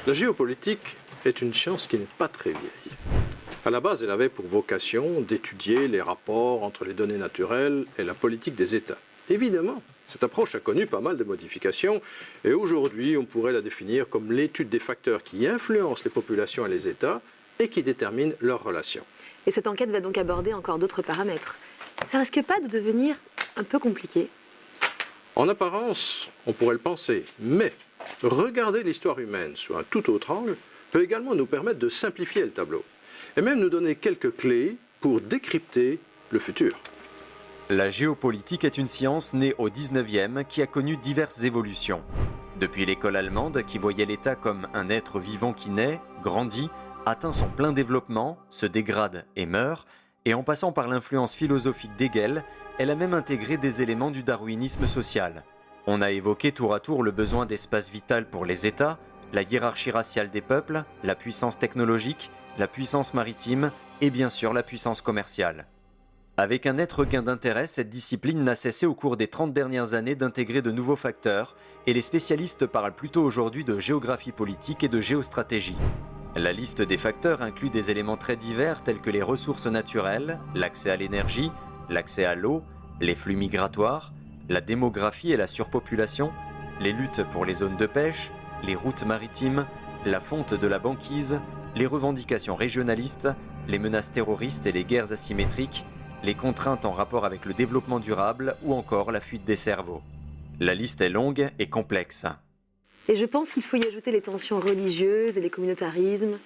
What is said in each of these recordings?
La géopolitique est une science qui n'est pas très vieille. À la base, elle avait pour vocation d'étudier les rapports entre les données naturelles et la politique des États. Évidemment, cette approche a connu pas mal de modifications et aujourd'hui, on pourrait la définir comme l'étude des facteurs qui influencent les populations et les États et qui déterminent leurs relations. Et cette enquête va donc aborder encore d'autres paramètres. Ça risque pas de devenir un peu compliqué? En apparence, on pourrait le penser, mais regarder l'histoire humaine sous un tout autre angle peut également nous permettre de simplifier le tableau et même nous donner quelques clés pour décrypter le futur. La géopolitique est une science née au 19e qui a connu diverses évolutions. Depuis l'école allemande qui voyait l'État comme un être vivant qui naît, grandit, atteint son plein développement, se dégrade et meurt, et en passant par l'influence philosophique d'Hegel, elle a même intégré des éléments du darwinisme social. On a évoqué tour à tour le besoin d'espace vital pour les États, la hiérarchie raciale des peuples, la puissance technologique, la puissance maritime et bien sûr la puissance commerciale. Avec un net regain d'intérêt, cette discipline n'a cessé au cours des 30 dernières années d'intégrer de nouveaux facteurs et les spécialistes parlent plutôt aujourd'hui de géographie politique et de géostratégie. La liste des facteurs inclut des éléments très divers tels que les ressources naturelles, l'accès à l'énergie, l'accès à l'eau, les flux migratoires, la démographie et la surpopulation, les luttes pour les zones de pêche, les routes maritimes, la fonte de la banquise, les revendications régionalistes, les menaces terroristes et les guerres asymétriques, les contraintes en rapport avec le développement durable ou encore la fuite des cerveaux. La liste est longue et complexe. Et je pense qu'il faut y ajouter les tensions religieuses et les communautarismes.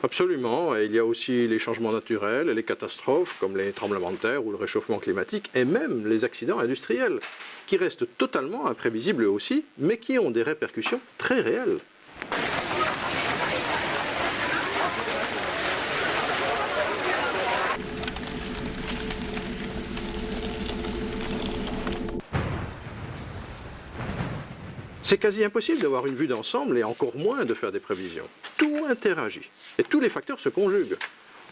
Absolument, et il y a aussi les changements naturels et les catastrophes comme les tremblements de terre ou le réchauffement climatique et même les accidents industriels qui restent totalement imprévisibles eux aussi, mais qui ont des répercussions très réelles. C'est quasi impossible d'avoir une vue d'ensemble et encore moins de faire des prévisions. Tout interagit et tous les facteurs se conjuguent.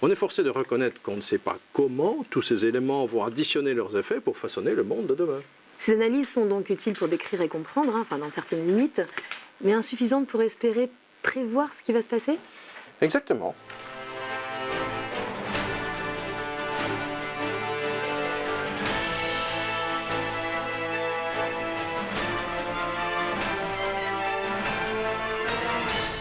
On est forcé de reconnaître qu'on ne sait pas comment tous ces éléments vont additionner leurs effets pour façonner le monde de demain. Ces analyses sont donc utiles pour décrire et comprendre, enfin dans certaines limites, mais insuffisantes pour espérer prévoir ce qui va se passer? Exactement.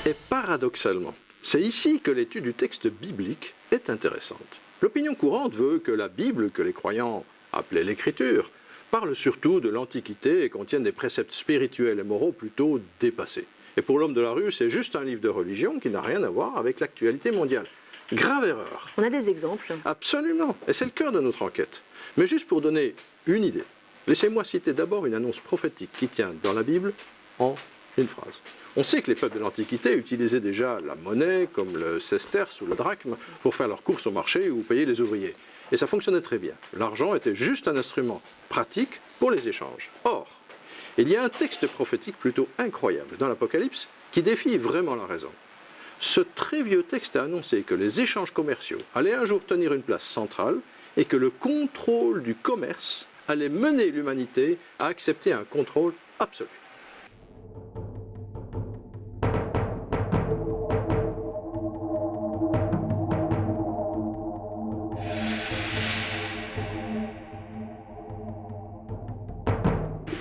Et paradoxalement, c'est ici que l'étude du texte biblique est intéressante. L'opinion courante veut que la Bible, que les croyants appelaient l'Écriture, parle surtout de l'Antiquité et contienne des préceptes spirituels et moraux plutôt dépassés. Et pour l'homme de la rue, c'est juste un livre de religion qui n'a rien à voir avec l'actualité mondiale. Grave erreur. On a des exemples? Absolument, et c'est le cœur de notre enquête. Mais juste pour donner une idée, laissez-moi citer d'abord une annonce prophétique qui tient dans la Bible en une phrase. On sait que les peuples de l'Antiquité utilisaient déjà la monnaie, comme le sesterce ou le drachme, pour faire leurs courses au marché ou payer les ouvriers. Et ça fonctionnait très bien. L'argent était juste un instrument pratique pour les échanges. Or, il y a un texte prophétique plutôt incroyable dans l'Apocalypse qui défie vraiment la raison. Ce très vieux texte a annoncé que les échanges commerciaux allaient un jour tenir une place centrale et que le contrôle du commerce allait mener l'humanité à accepter un contrôle absolu.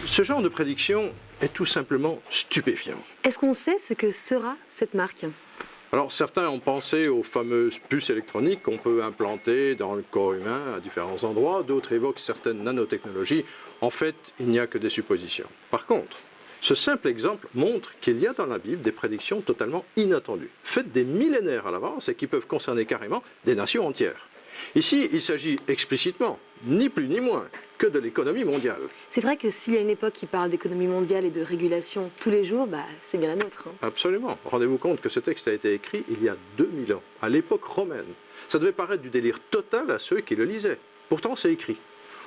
Ce genre de prédiction est tout simplement stupéfiant. Est-ce qu'on sait ce que sera cette marque? Alors certains ont pensé aux fameuses puces électroniques qu'on peut implanter dans le corps humain à différents endroits, d'autres évoquent certaines nanotechnologies. En fait, il n'y a que des suppositions. Par contre, ce simple exemple montre qu'il y a dans la Bible des prédictions totalement inattendues, faites des millénaires à l'avance et qui peuvent concerner carrément des nations entières. Ici, il s'agit explicitement, ni plus ni moins, que de l'économie mondiale. C'est vrai que s'il y a une époque qui parle d'économie mondiale et de régulation tous les jours, c'est bien la nôtre. Absolument. Rendez-vous compte que ce texte a été écrit il y a 2000 ans, à l'époque romaine. Ça devait paraître du délire total à ceux qui le lisaient. Pourtant, c'est écrit.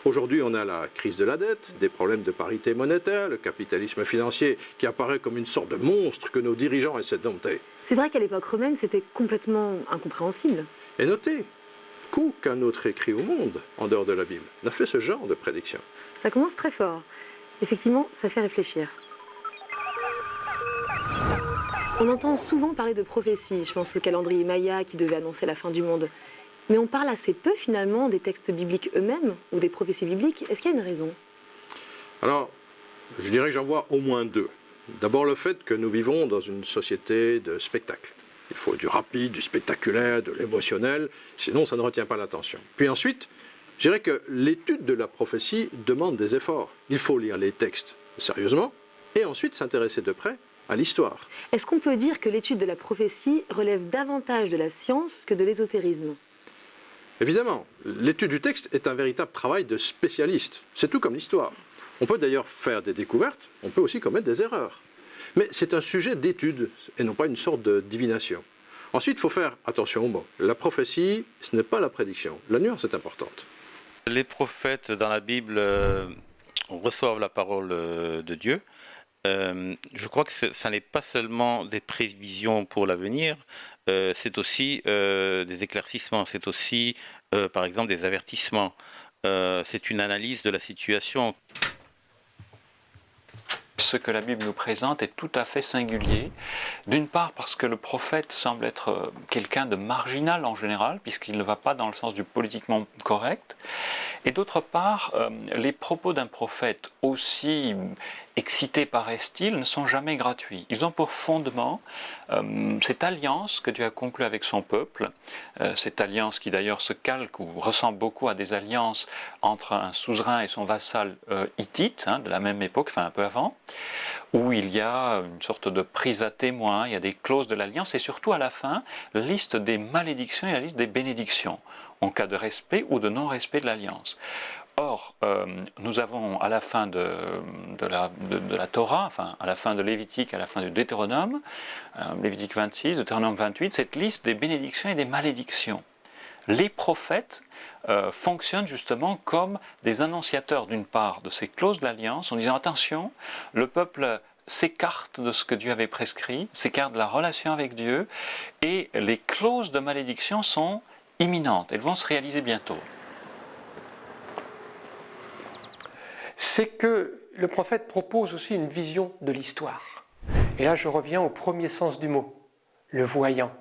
Aujourd'hui, on a la crise de la dette, des problèmes de parité monétaire, le capitalisme financier qui apparaît comme une sorte de monstre que nos dirigeants essaient de dompter. C'est vrai qu'à l'époque romaine, c'était complètement incompréhensible. Et notez qu'aucun autre écrit au monde, en dehors de la Bible, n'a fait ce genre de prédiction. Ça commence très fort. Effectivement, ça fait réfléchir. On entend souvent parler de prophétie, je pense au calendrier Maya qui devait annoncer la fin du monde. Mais on parle assez peu finalement des textes bibliques eux-mêmes ou des prophéties bibliques. Est-ce qu'il y a une raison? Alors, je dirais que j'en vois au moins deux. D'abord le fait que nous vivons dans une société de spectacle. Il faut du rapide, du spectaculaire, de l'émotionnel, sinon ça ne retient pas l'attention. Puis ensuite, je dirais que l'étude de la prophétie demande des efforts. Il faut lire les textes sérieusement et ensuite s'intéresser de près à l'histoire. Est-ce qu'on peut dire que l'étude de la prophétie relève davantage de la science que de l'ésotérisme? Évidemment, l'étude du texte est un véritable travail de spécialiste. C'est tout comme l'histoire. On peut d'ailleurs faire des découvertes, on peut aussi commettre des erreurs. Mais c'est un sujet d'étude et non pas une sorte de divination. Ensuite, il faut faire attention aux mots. La prophétie, ce n'est pas la prédiction. La nuance est importante. Les prophètes dans la Bible reçoivent la parole de Dieu. Je crois que ça n'est pas seulement des prévisions pour l'avenir, c'est aussi des éclaircissements, c'est aussi par exemple des avertissements. C'est une analyse de la situation. Ce que la Bible nous présente est tout à fait singulier. D'une part parce que le prophète semble être quelqu'un de marginal en général, puisqu'il ne va pas dans le sens du politiquement correct. Et d'autre part, les propos d'un prophète, aussi excités paraissent-ils, ne sont jamais gratuits. Ils ont pour fondement cette alliance que Dieu a conclue avec son peuple, cette alliance qui d'ailleurs se calque ou ressemble beaucoup à des alliances entre un suzerain et son vassal hittite, de la même époque, enfin un peu avant, où il y a une sorte de prise à témoin, il y a des clauses de l'alliance et surtout à la fin, la liste des malédictions et la liste des bénédictions, en cas de respect ou de non-respect de l'alliance. Or, nous avons à la fin de la Torah, enfin à la fin de Lévitique, à la fin du Deutéronome, Lévitique 26, Deutéronome 28, cette liste des bénédictions et des malédictions. Les prophètes fonctionnent justement comme des annonciateurs d'une part de ces clauses de l'alliance en disant attention, le peuple s'écarte de ce que Dieu avait prescrit, s'écarte de la relation avec Dieu et les clauses de malédiction sont imminentes, elles vont se réaliser bientôt. C'est que le prophète propose aussi une vision de l'histoire. Et là, je reviens au premier sens du mot, le voyant.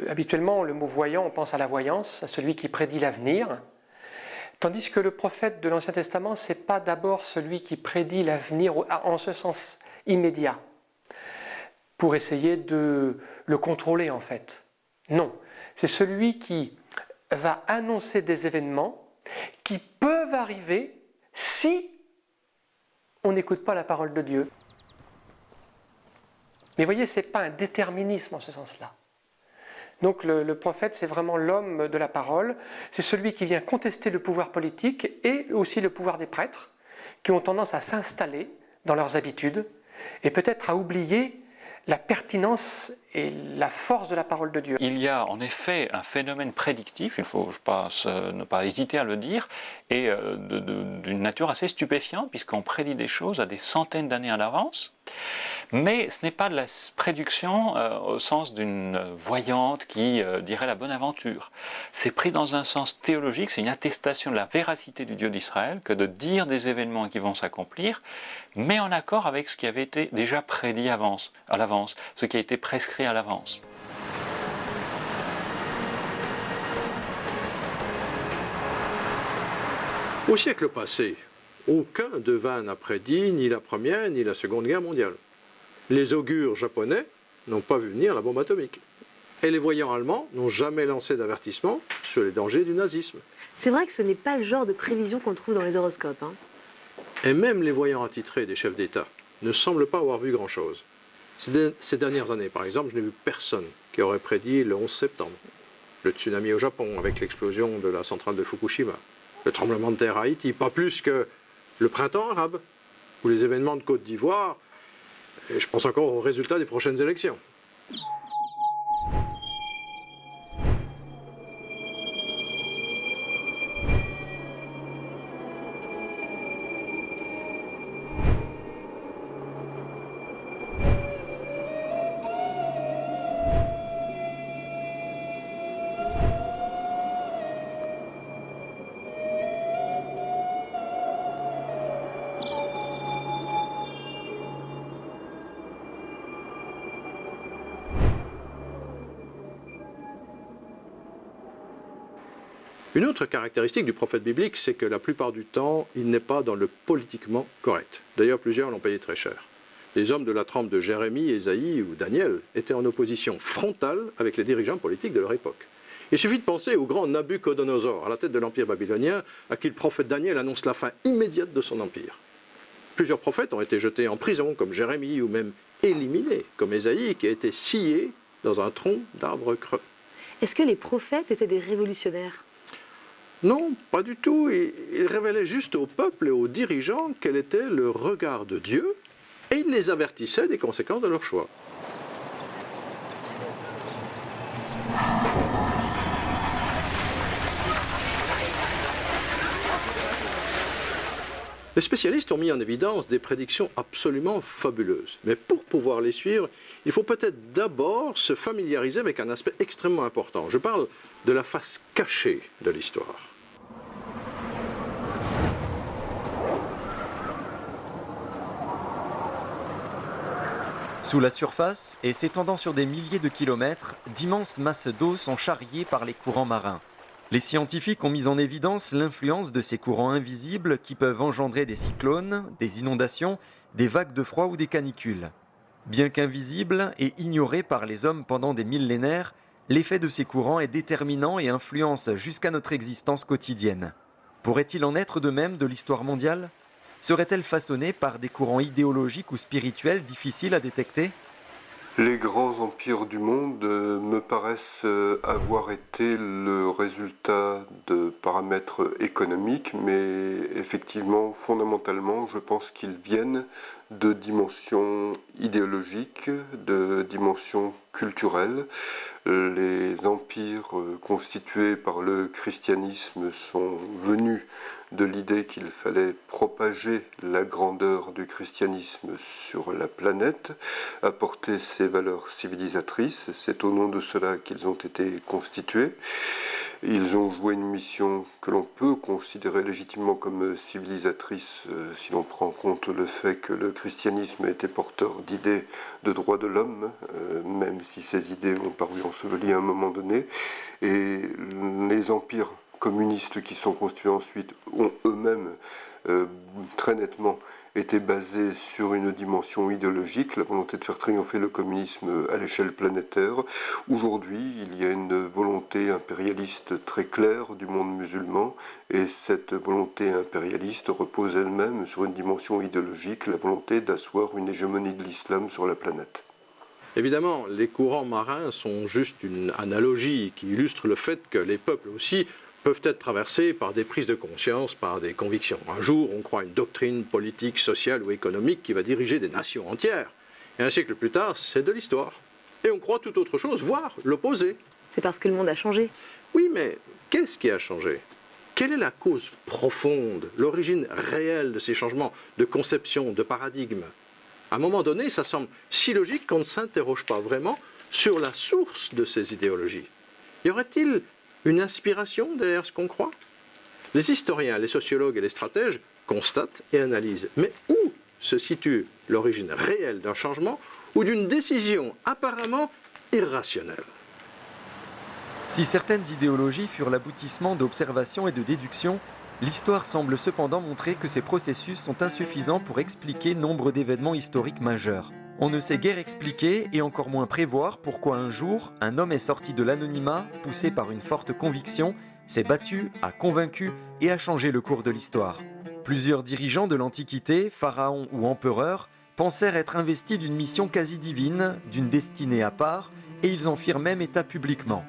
Habituellement, le mot voyant, on pense à la voyance, à celui qui prédit l'avenir, tandis que le prophète de l'Ancien Testament, ce n'est pas d'abord celui qui prédit l'avenir en ce sens immédiat, pour essayer de le contrôler en fait. Non, c'est celui qui va annoncer des événements qui peuvent arriver si on n'écoute pas la parole de Dieu. Mais voyez, ce n'est pas un déterminisme en ce sens-là. Donc le prophète, c'est vraiment l'homme de la parole, c'est celui qui vient contester le pouvoir politique et aussi le pouvoir des prêtres, qui ont tendance à s'installer dans leurs habitudes et peut-être à oublier la pertinence et la force de la parole de Dieu. Il y a en effet un phénomène prédictif, il ne faut ne pas hésiter à le dire, et d'une nature assez stupéfiante, puisqu'on prédit des choses à des centaines d'années à l'avance. Mais ce n'est pas de la prédiction au sens d'une voyante qui dirait la bonne aventure. C'est pris dans un sens théologique, c'est une attestation de la véracité du Dieu d'Israël que de dire des événements qui vont s'accomplir, mais en accord avec ce qui avait été déjà prédit à l'avance, ce qui a été prescrit à l'avance. Au siècle passé, aucun devin n'a prédit ni la Première ni la Seconde Guerre mondiale. Les augures japonais n'ont pas vu venir la bombe atomique. Et les voyants allemands n'ont jamais lancé d'avertissement sur les dangers du nazisme. C'est vrai que ce n'est pas le genre de prévision qu'on trouve dans les horoscopes. Et même les voyants attitrés des chefs d'État ne semblent pas avoir vu grand-chose. Ces dernières années, par exemple, je n'ai vu personne qui aurait prédit le 11 septembre, le tsunami au Japon avec l'explosion de la centrale de Fukushima, le tremblement de terre à Haïti, pas plus que le printemps arabe, ou les événements de Côte d'Ivoire, et je pense encore aux résultats des prochaines élections. Une autre caractéristique du prophète biblique, c'est que la plupart du temps, il n'est pas dans le politiquement correct. D'ailleurs, plusieurs l'ont payé très cher. Les hommes de la trempe de Jérémie, Ésaïe ou Daniel étaient en opposition frontale avec les dirigeants politiques de leur époque. Il suffit de penser au grand Nabuchodonosor, à la tête de l'Empire babylonien, à qui le prophète Daniel annonce la fin immédiate de son empire. Plusieurs prophètes ont été jetés en prison, comme Jérémie, ou même éliminés, comme Ésaïe, qui a été scié dans un tronc d'arbre creux. Est-ce que les prophètes étaient des révolutionnaires? Non, pas du tout. Il révélait juste au peuple et aux dirigeants quel était le regard de Dieu, et il les avertissait des conséquences de leur choix. Les spécialistes ont mis en évidence des prédictions absolument fabuleuses. Mais pour pouvoir les suivre, il faut peut-être d'abord se familiariser avec un aspect extrêmement important. Je parle de la face cachée de l'histoire. Sous la surface, et s'étendant sur des milliers de kilomètres, d'immenses masses d'eau sont charriées par les courants marins. Les scientifiques ont mis en évidence l'influence de ces courants invisibles qui peuvent engendrer des cyclones, des inondations, des vagues de froid ou des canicules. Bien qu'invisibles et ignorés par les hommes pendant des millénaires, l'effet de ces courants est déterminant et influence jusqu'à notre existence quotidienne. Pourrait-il en être de même de l'histoire mondiale ? Serait-elle façonnée par des courants idéologiques ou spirituels difficiles à détecter ? Les grands empires du monde me paraissent avoir été le résultat de paramètres économiques, mais effectivement, fondamentalement, je pense qu'ils viennent de dimensions idéologiques, de dimensions culturelles. Les empires constitués par le christianisme sont venus de l'idée qu'il fallait propager la grandeur du christianisme sur la planète, apporter ses valeurs civilisatrices. C'est au nom de cela qu'ils ont été constitués. Ils ont joué une mission que l'on peut considérer légitimement comme civilisatrice si l'on prend en compte le fait que le christianisme était porteur d'idées de droits de l'homme, même si ces idées ont paru ensevelies à un moment donné. Et les empires communistes qui sont constitués ensuite ont eux-mêmes très nettement été basés sur une dimension idéologique, la volonté de faire triompher le communisme à l'échelle planétaire. Aujourd'hui, il y a une volonté impérialiste très claire du monde musulman, et cette volonté impérialiste repose elle-même sur une dimension idéologique, la volonté d'asseoir une hégémonie de l'islam sur la planète. Évidemment, les courants marins sont juste une analogie qui illustre le fait que les peuples aussi peuvent être traversés par des prises de conscience, par des convictions. Un jour, on croit à une doctrine politique, sociale ou économique qui va diriger des nations entières. Et un siècle plus tard, c'est de l'histoire. Et on croit tout autre chose, voire l'opposé. C'est parce que le monde a changé. Oui, mais qu'est-ce qui a changé ? Quelle est la cause profonde, l'origine réelle de ces changements de conception, de paradigme ? À un moment donné, ça semble si logique qu'on ne s'interroge pas vraiment sur la source de ces idéologies. Y aurait-il une inspiration derrière ce qu'on croit ? Les historiens, les sociologues et les stratèges constatent et analysent. Mais où se situe l'origine réelle d'un changement ou d'une décision apparemment irrationnelle ? Si certaines idéologies furent l'aboutissement d'observations et de déductions, l'histoire semble cependant montrer que ces processus sont insuffisants pour expliquer nombre d'événements historiques majeurs. On ne sait guère expliquer et encore moins prévoir pourquoi un jour, un homme est sorti de l'anonymat, poussé par une forte conviction, s'est battu, a convaincu et a changé le cours de l'histoire. Plusieurs dirigeants de l'Antiquité, pharaons ou empereurs, pensèrent être investis d'une mission quasi divine, d'une destinée à part, et ils en firent même état publiquement.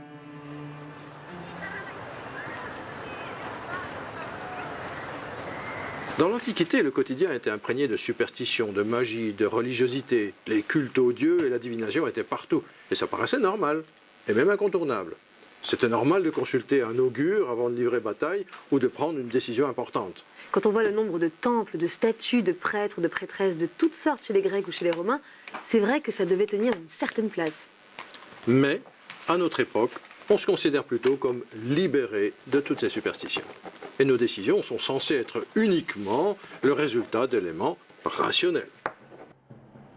Dans l'Antiquité, le quotidien était imprégné de superstitions, de magie, de religiosité. Les cultes aux dieux et la divination étaient partout. Et ça paraissait normal, et même incontournable. C'était normal de consulter un augure avant de livrer bataille ou de prendre une décision importante. Quand on voit le nombre de temples, de statues, de prêtres, de prêtresses de toutes sortes chez les Grecs ou chez les Romains, c'est vrai que ça devait tenir une certaine place. Mais, à notre époque, on se considère plutôt comme libéré de toutes ces superstitions. Et nos décisions sont censées être uniquement le résultat d'éléments rationnels.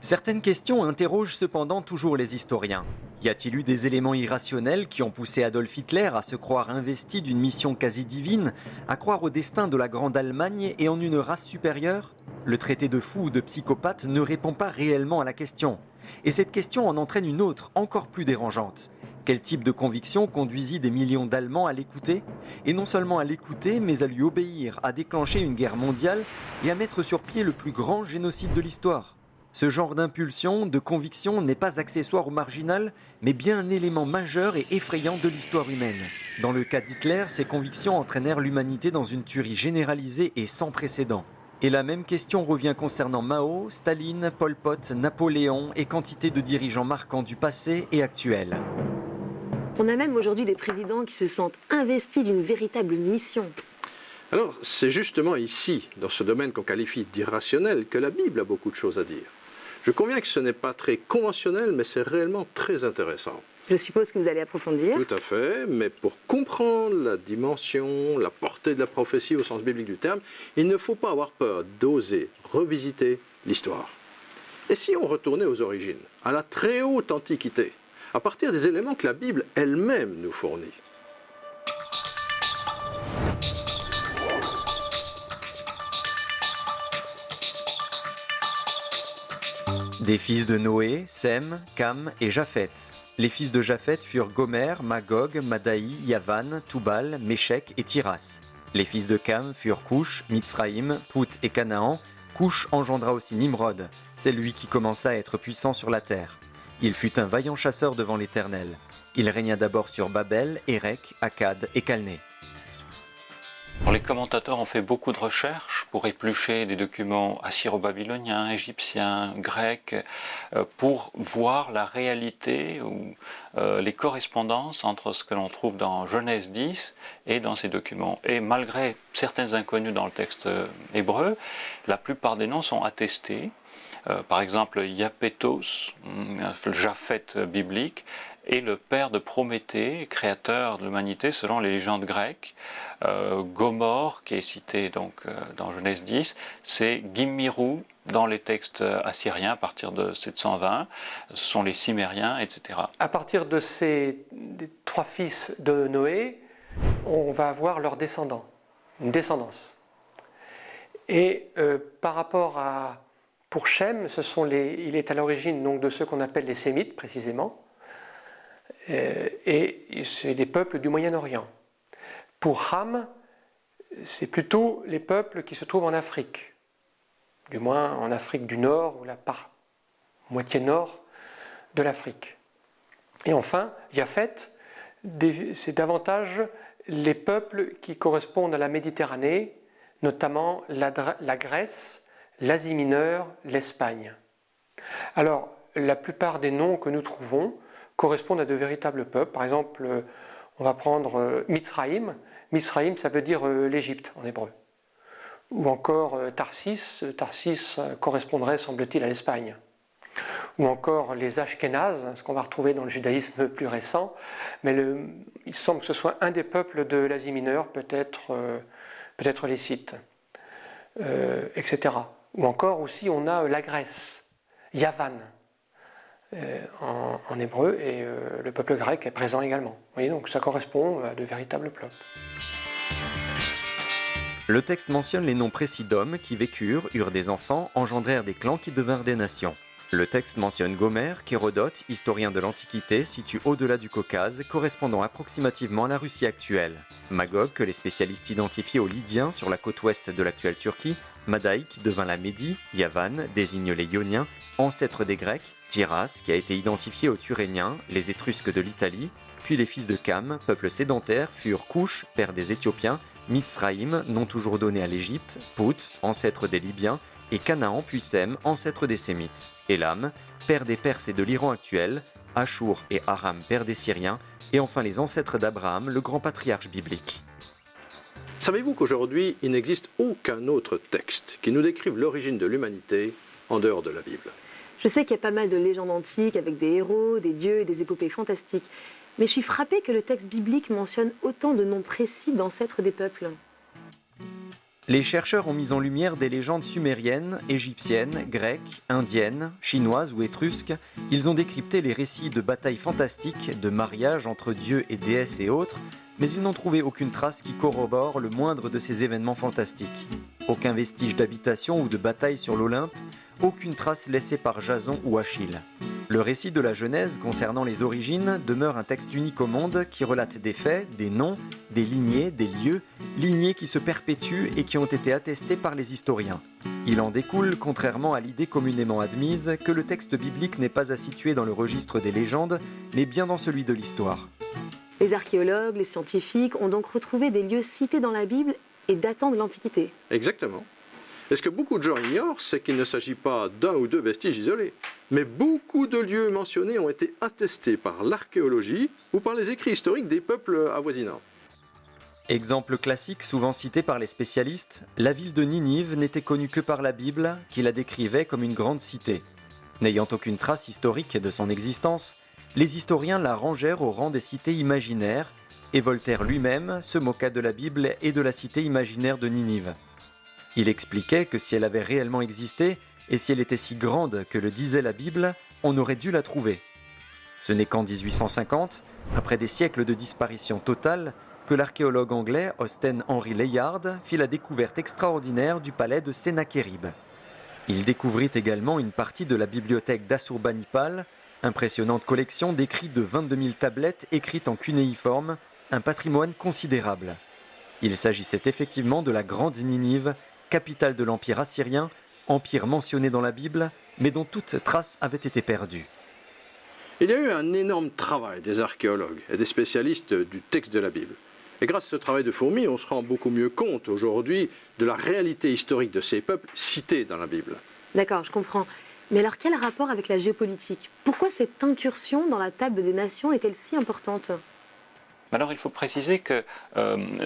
Certaines questions interrogent cependant toujours les historiens. Y a-t-il eu des éléments irrationnels qui ont poussé Adolf Hitler à se croire investi d'une mission quasi divine, à croire au destin de la Grande Allemagne et en une race supérieure? Le traité de fou ou de psychopathe ne répond pas réellement à la question. Et cette question en entraîne une autre, encore plus dérangeante. Quel type de conviction conduisit des millions d'Allemands à l'écouter? Et non seulement à l'écouter, mais à lui obéir, à déclencher une guerre mondiale et à mettre sur pied le plus grand génocide de l'histoire. Ce genre d'impulsion, de conviction n'est pas accessoire ou marginal, mais bien un élément majeur et effrayant de l'histoire humaine. Dans le cas d'Hitler, ces convictions entraînèrent l'humanité dans une tuerie généralisée et sans précédent. Et la même question revient concernant Mao, Staline, Pol Pot, Napoléon et quantité de dirigeants marquants du passé et actuel. On a même aujourd'hui des présidents qui se sentent investis d'une véritable mission. Alors, c'est justement ici, dans ce domaine qu'on qualifie d'irrationnel, que la Bible a beaucoup de choses à dire. Je conviens que ce n'est pas très conventionnel, mais c'est réellement très intéressant. Je suppose que vous allez approfondir. Tout à fait, mais pour comprendre la dimension, la portée de la prophétie au sens biblique du terme, il ne faut pas avoir peur d'oser revisiter l'histoire. Et si on retournait aux origines, à la très haute Antiquité, à partir des éléments que la Bible elle-même nous fournit? Des fils de Noé, Sem, Cam et Japheth. Les fils de Japheth furent Gomer, Magog, Madaï, Yavan, Toubal, Méchec et Tiras. Les fils de Cam furent Couch, Mitzraïm, Pout et Canaan. Couch engendra aussi Nimrod. C'est lui qui commença à être puissant sur la terre. Il fut un vaillant chasseur devant l'Éternel. Il régna d'abord sur Babel, Érec, Akkad et Calné. Alors, les commentateurs ont fait beaucoup de recherches pour éplucher des documents assyro-babyloniens, égyptiens, grecs, pour voir la réalité ou les correspondances entre ce que l'on trouve dans Genèse 10 et dans ces documents. Et malgré certains inconnus dans le texte hébreu, la plupart des noms sont attestés. Par exemple, Iapétos, le Japheth biblique, est le père de Prométhée, créateur de l'humanité selon les légendes grecques. Gomorrhe, qui est cité donc dans Genèse 10, c'est Gimmirou dans les textes assyriens à partir de 720, ce sont les Cimériens, etc. À partir de ces des trois fils de Noé, on va avoir leurs descendants, une descendance. Et par rapport à pour Shem, il est à l'origine donc de ceux qu'on appelle les Sémites précisément, et c'est des peuples du Moyen-Orient. Pour Ham, c'est plutôt les peuples qui se trouvent en Afrique, du moins en Afrique du Nord ou la moitié nord de l'Afrique. Et enfin, Japheth, c'est davantage les peuples qui correspondent à la Méditerranée, notamment la Grèce, l'Asie mineure, l'Espagne. Alors, la plupart des noms que nous trouvons correspondent à de véritables peuples. Par exemple, on va prendre Mitzraïm. Mitzraïm, ça veut dire l'Égypte en hébreu. Ou encore Tarsis. Tarsis correspondrait, semble-t-il, à l'Espagne. Ou encore les Ashkénazes, ce qu'on va retrouver dans le judaïsme plus récent. Mais il semble que ce soit un des peuples de l'Asie mineure, peut-être les Scythes, etc. Ou encore aussi, on a la Grèce, Yavan, en hébreu, et le peuple grec est présent également. Vous voyez, donc ça correspond à de véritables peuples. Le texte mentionne les noms précis d'hommes qui vécurent, eurent des enfants, engendrèrent des clans qui devinrent des nations. Le texte mentionne Gomère, qu'Hérodote, historien de l'Antiquité, situe au-delà du Caucase, correspondant approximativement à la Russie actuelle. Magog, que les spécialistes identifient aux Lydiens sur la côte ouest de l'actuelle Turquie, Madaï, qui devint la Médie, Yavan, désigne les Ioniens, ancêtres des Grecs, Tiras, qui a été identifié aux Turéniens, les Étrusques de l'Italie, puis les fils de Cam, peuple sédentaire, furent Couch, père des Éthiopiens, Mitzraïm, nom toujours donné à l'Égypte, Pout, ancêtre des Libyens, et Canaan puis Sem, ancêtre des Sémites. Élam, père des Perses et de l'Iran actuel, Achour et Aram, père des Syriens, et enfin les ancêtres d'Abraham, le grand patriarche biblique. Savez-vous qu'aujourd'hui, il n'existe aucun autre texte qui nous décrive l'origine de l'humanité en dehors de la Bible? Je sais qu'il y a pas mal de légendes antiques avec des héros, des dieux et des épopées fantastiques, mais je suis frappée que le texte biblique mentionne autant de noms précis d'ancêtres des peuples. Les chercheurs ont mis en lumière des légendes sumériennes, égyptiennes, grecques, indiennes, chinoises ou étrusques. Ils ont décrypté les récits de batailles fantastiques, de mariages entre dieux et déesses et autres, mais ils n'ont trouvé aucune trace qui corrobore le moindre de ces événements fantastiques. Aucun vestige d'habitation ou de bataille sur l'Olympe, aucune trace laissée par Jason ou Achille. Le récit de la Genèse concernant les origines demeure un texte unique au monde qui relate des faits, des noms, des lignées, des lieux, lignées qui se perpétuent et qui ont été attestées par les historiens. Il en découle, contrairement à l'idée communément admise, que le texte biblique n'est pas à situer dans le registre des légendes, mais bien dans celui de l'histoire. Les archéologues, les scientifiques ont donc retrouvé des lieux cités dans la Bible et datant de l'Antiquité. Exactement. Et ce que beaucoup de gens ignorent, c'est qu'il ne s'agit pas d'un ou deux vestiges isolés, mais beaucoup de lieux mentionnés ont été attestés par l'archéologie ou par les écrits historiques des peuples avoisinants. Exemple classique souvent cité par les spécialistes, la ville de Ninive n'était connue que par la Bible, qui la décrivait comme une grande cité. N'ayant aucune trace historique de son existence, les historiens la rangèrent au rang des cités imaginaires, et Voltaire lui-même se moqua de la Bible et de la cité imaginaire de Ninive. Il expliquait que si elle avait réellement existé, et si elle était si grande que le disait la Bible, on aurait dû la trouver. Ce n'est qu'en 1850, après des siècles de disparition totale, que l'archéologue anglais Austen Henry Layard fit la découverte extraordinaire du palais de Sennachérib. Il découvrit également une partie de la bibliothèque d'Assurbanipal, impressionnante collection d'écrits de 22 000 tablettes écrites en cunéiforme, un patrimoine considérable. Il s'agissait effectivement de la Grande Ninive, capitale de l'Empire assyrien, empire mentionné dans la Bible, mais dont toute trace avait été perdue. Il y a eu un énorme travail des archéologues et des spécialistes du texte de la Bible. Et grâce à ce travail de fourmi, on se rend beaucoup mieux compte aujourd'hui de la réalité historique de ces peuples cités dans la Bible. D'accord, je comprends. Mais alors quel rapport avec la géopolitique? Pourquoi cette incursion dans la table des nations est-elle si importante? Alors il faut préciser que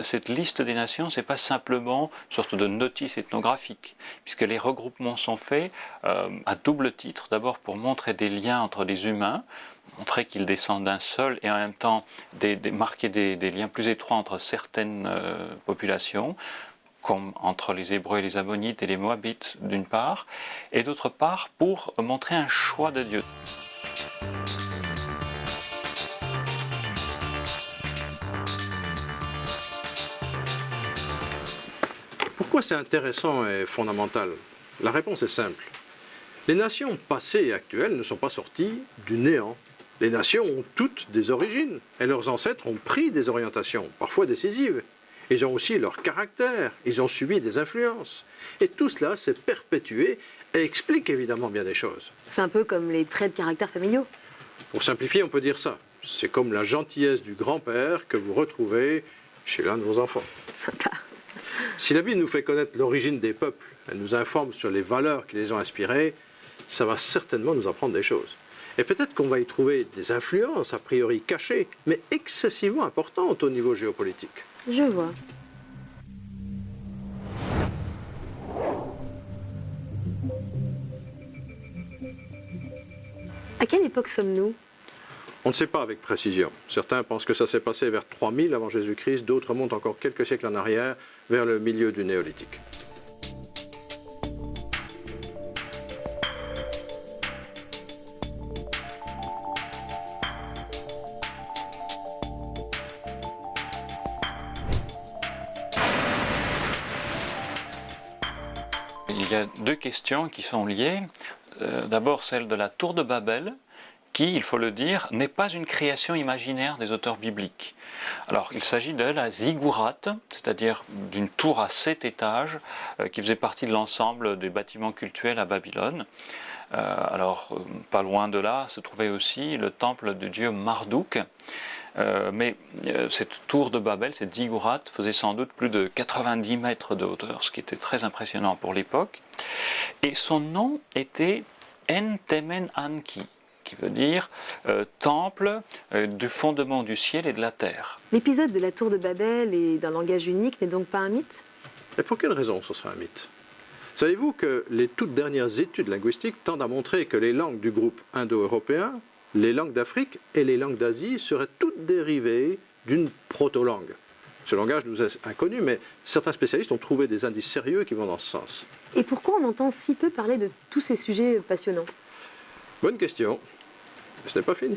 cette liste des nations, ce n'est pas simplement une sorte de notice ethnographique, puisque les regroupements sont faits à double titre. D'abord pour montrer des liens entre les humains, montrer qu'ils descendent d'un seul, et en même temps marquer des liens plus étroits entre certaines populations, comme entre les Hébreux et les Ammonites et les Moabites d'une part, et d'autre part pour montrer un choix de Dieu. Pourquoi c'est intéressant et fondamental? La réponse est simple. Les nations passées et actuelles ne sont pas sorties du néant. Les nations ont toutes des origines et leurs ancêtres ont pris des orientations, parfois décisives. Ils ont aussi leur caractère, ils ont subi des influences. Et tout cela s'est perpétué et explique évidemment bien des choses. C'est un peu comme les traits de caractère familiaux. Pour simplifier, on peut dire ça. C'est comme la gentillesse du grand-père que vous retrouvez chez l'un de vos enfants. Sympa. Si la Bible nous fait connaître l'origine des peuples, elle nous informe sur les valeurs qui les ont inspirés, ça va certainement nous apprendre des choses. Et peut-être qu'on va y trouver des influences a priori cachées, mais excessivement importantes au niveau géopolitique. Je vois. À quelle époque sommes-nous? On ne sait pas avec précision. Certains pensent que ça s'est passé vers 3000 avant Jésus-Christ, d'autres montent encore quelques siècles en arrière, vers le milieu du néolithique. Il y a deux questions qui sont liées. D'abord celle de la tour de Babel, qui, il faut le dire, n'est pas une création imaginaire des auteurs bibliques. Alors, il s'agit de la ziggourate, c'est-à-dire d'une tour à 7 étages qui faisait partie de l'ensemble des bâtiments cultuels à Babylone. Pas loin de là se trouvait aussi le temple du dieu Marduk. Mais cette tour de Babel, cette ziggourate, faisait sans doute plus de 90 mètres de hauteur, ce qui était très impressionnant pour l'époque. Et son nom était Entemen-Anki, qui veut dire temple du fondement du ciel et de la terre. L'épisode de la tour de Babel et d'un langage unique n'est donc pas un mythe? Et pour quelle raison ce serait un mythe? Savez-vous que les toutes dernières études linguistiques tendent à montrer que les langues du groupe indo-européen, les langues d'Afrique et les langues d'Asie seraient toutes dérivées d'une proto-langue. Ce langage nous est inconnu, mais certains spécialistes ont trouvé des indices sérieux qui vont dans ce sens. Et pourquoi on entend si peu parler de tous ces sujets passionnants? Bonne question. Ce n'est pas fini.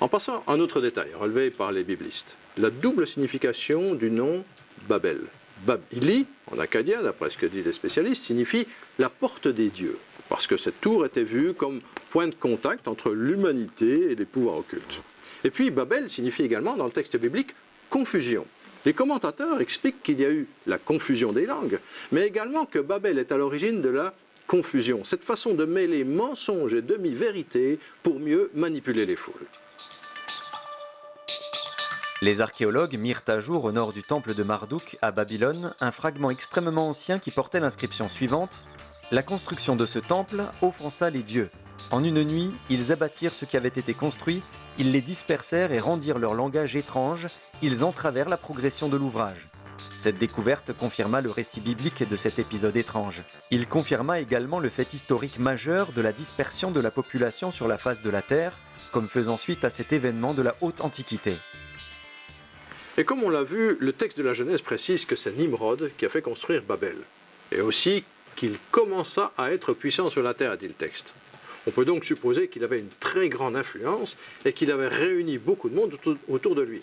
En passant à un autre détail relevé par les biblistes, la double signification du nom Babel. Bab-Ili, en acadien, d'après ce que disent les spécialistes, signifie la porte des dieux, parce que cette tour était vue comme point de contact entre l'humanité et les pouvoirs occultes. Et puis Babel signifie également, dans le texte biblique, confusion. Les commentateurs expliquent qu'il y a eu la confusion des langues, mais également que Babel est à l'origine de la confusion, cette façon de mêler mensonges et demi-vérités pour mieux manipuler les foules. Les archéologues mirent à jour au nord du temple de Marduk, à Babylone, un fragment extrêmement ancien qui portait l'inscription suivante : « La construction de ce temple offensa les dieux. En une nuit, ils abattirent ce qui avait été construit, ils les dispersèrent et rendirent leur langage étrange, ils entravèrent la progression de l'ouvrage. » Cette découverte confirma le récit biblique de cet épisode étrange. Il confirma également le fait historique majeur de la dispersion de la population sur la face de la terre, comme faisant suite à cet événement de la haute antiquité. Et comme on l'a vu, le texte de la Genèse précise que c'est Nimrod qui a fait construire Babel, et aussi qu'il commença à être puissant sur la terre, dit le texte. On peut donc supposer qu'il avait une très grande influence et qu'il avait réuni beaucoup de monde autour de lui.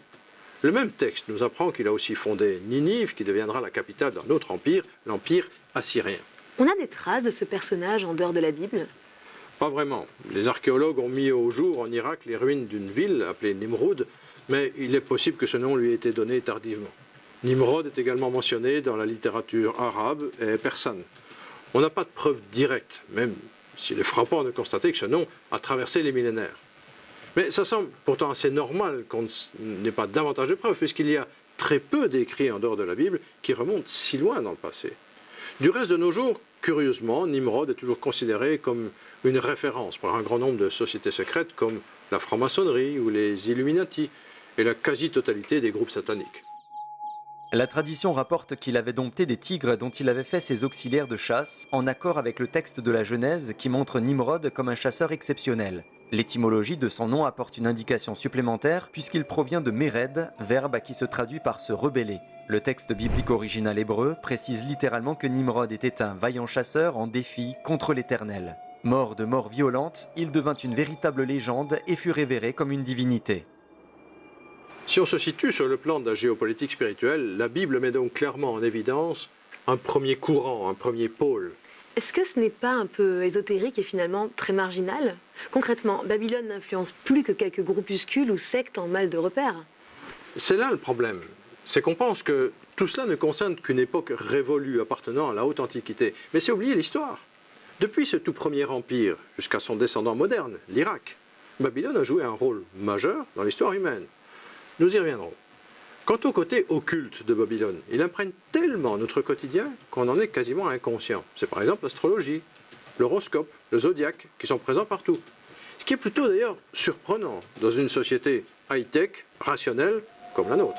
Le même texte nous apprend qu'il a aussi fondé Ninive, qui deviendra la capitale d'un autre empire, l'empire assyrien. On a des traces de ce personnage en dehors de la Bible? Pas vraiment. Les archéologues ont mis au jour en Irak les ruines d'une ville appelée Nimrud, mais il est possible que ce nom lui ait été donné tardivement. Nimrod est également mentionné dans la littérature arabe et persane. On n'a pas de preuves directes, même s'il est frappant de constater que ce nom a traversé les millénaires. Mais ça semble pourtant assez normal qu'on n'ait pas davantage de preuves, puisqu'il y a très peu d'écrits en dehors de la Bible qui remontent si loin dans le passé. Du reste de nos jours, curieusement, Nimrod est toujours considéré comme une référence par un grand nombre de sociétés secrètes comme la franc-maçonnerie ou les Illuminati et la quasi-totalité des groupes sataniques. La tradition rapporte qu'il avait dompté des tigres dont il avait fait ses auxiliaires de chasse, en accord avec le texte de la Genèse qui montre Nimrod comme un chasseur exceptionnel. L'étymologie de son nom apporte une indication supplémentaire puisqu'il provient de Méred, verbe qui se traduit par se rebeller. Le texte biblique original hébreu précise littéralement que Nimrod était un vaillant chasseur en défi contre l'Éternel. Mort de mort violente, il devint une véritable légende et fut révéré comme une divinité. Si on se situe sur le plan de la géopolitique spirituelle, la Bible met donc clairement en évidence un premier courant, un premier pôle. Est-ce que ce n'est pas un peu ésotérique et finalement très marginal? Concrètement, Babylone n'influence plus que quelques groupuscules ou sectes en mal de repère. C'est là le problème, c'est qu'on pense que tout cela ne concerne qu'une époque révolue appartenant à la haute antiquité. Mais c'est oublier l'histoire. Depuis ce tout premier empire jusqu'à son descendant moderne, l'Irak, Babylone a joué un rôle majeur dans l'histoire humaine. Nous y reviendrons. Quant au côté occulte de Babylone, il imprègne tellement notre quotidien qu'on en est quasiment inconscient. C'est par exemple l'astrologie, l'horoscope, le zodiaque, qui sont présents partout. Ce qui est plutôt d'ailleurs surprenant dans une société high-tech, rationnelle, comme la nôtre.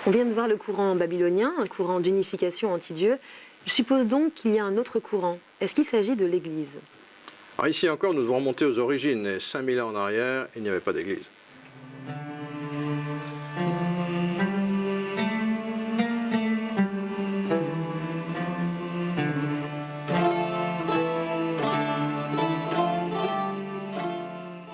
On vient de voir le courant babylonien, un courant d'unification anti-Dieu. Je suppose donc qu'il y a un autre courant. Est-ce qu'il s'agit de l'Église? Alors ici encore, nous devons remonter aux origines. Et 5000 ans en arrière, il n'y avait pas d'Église.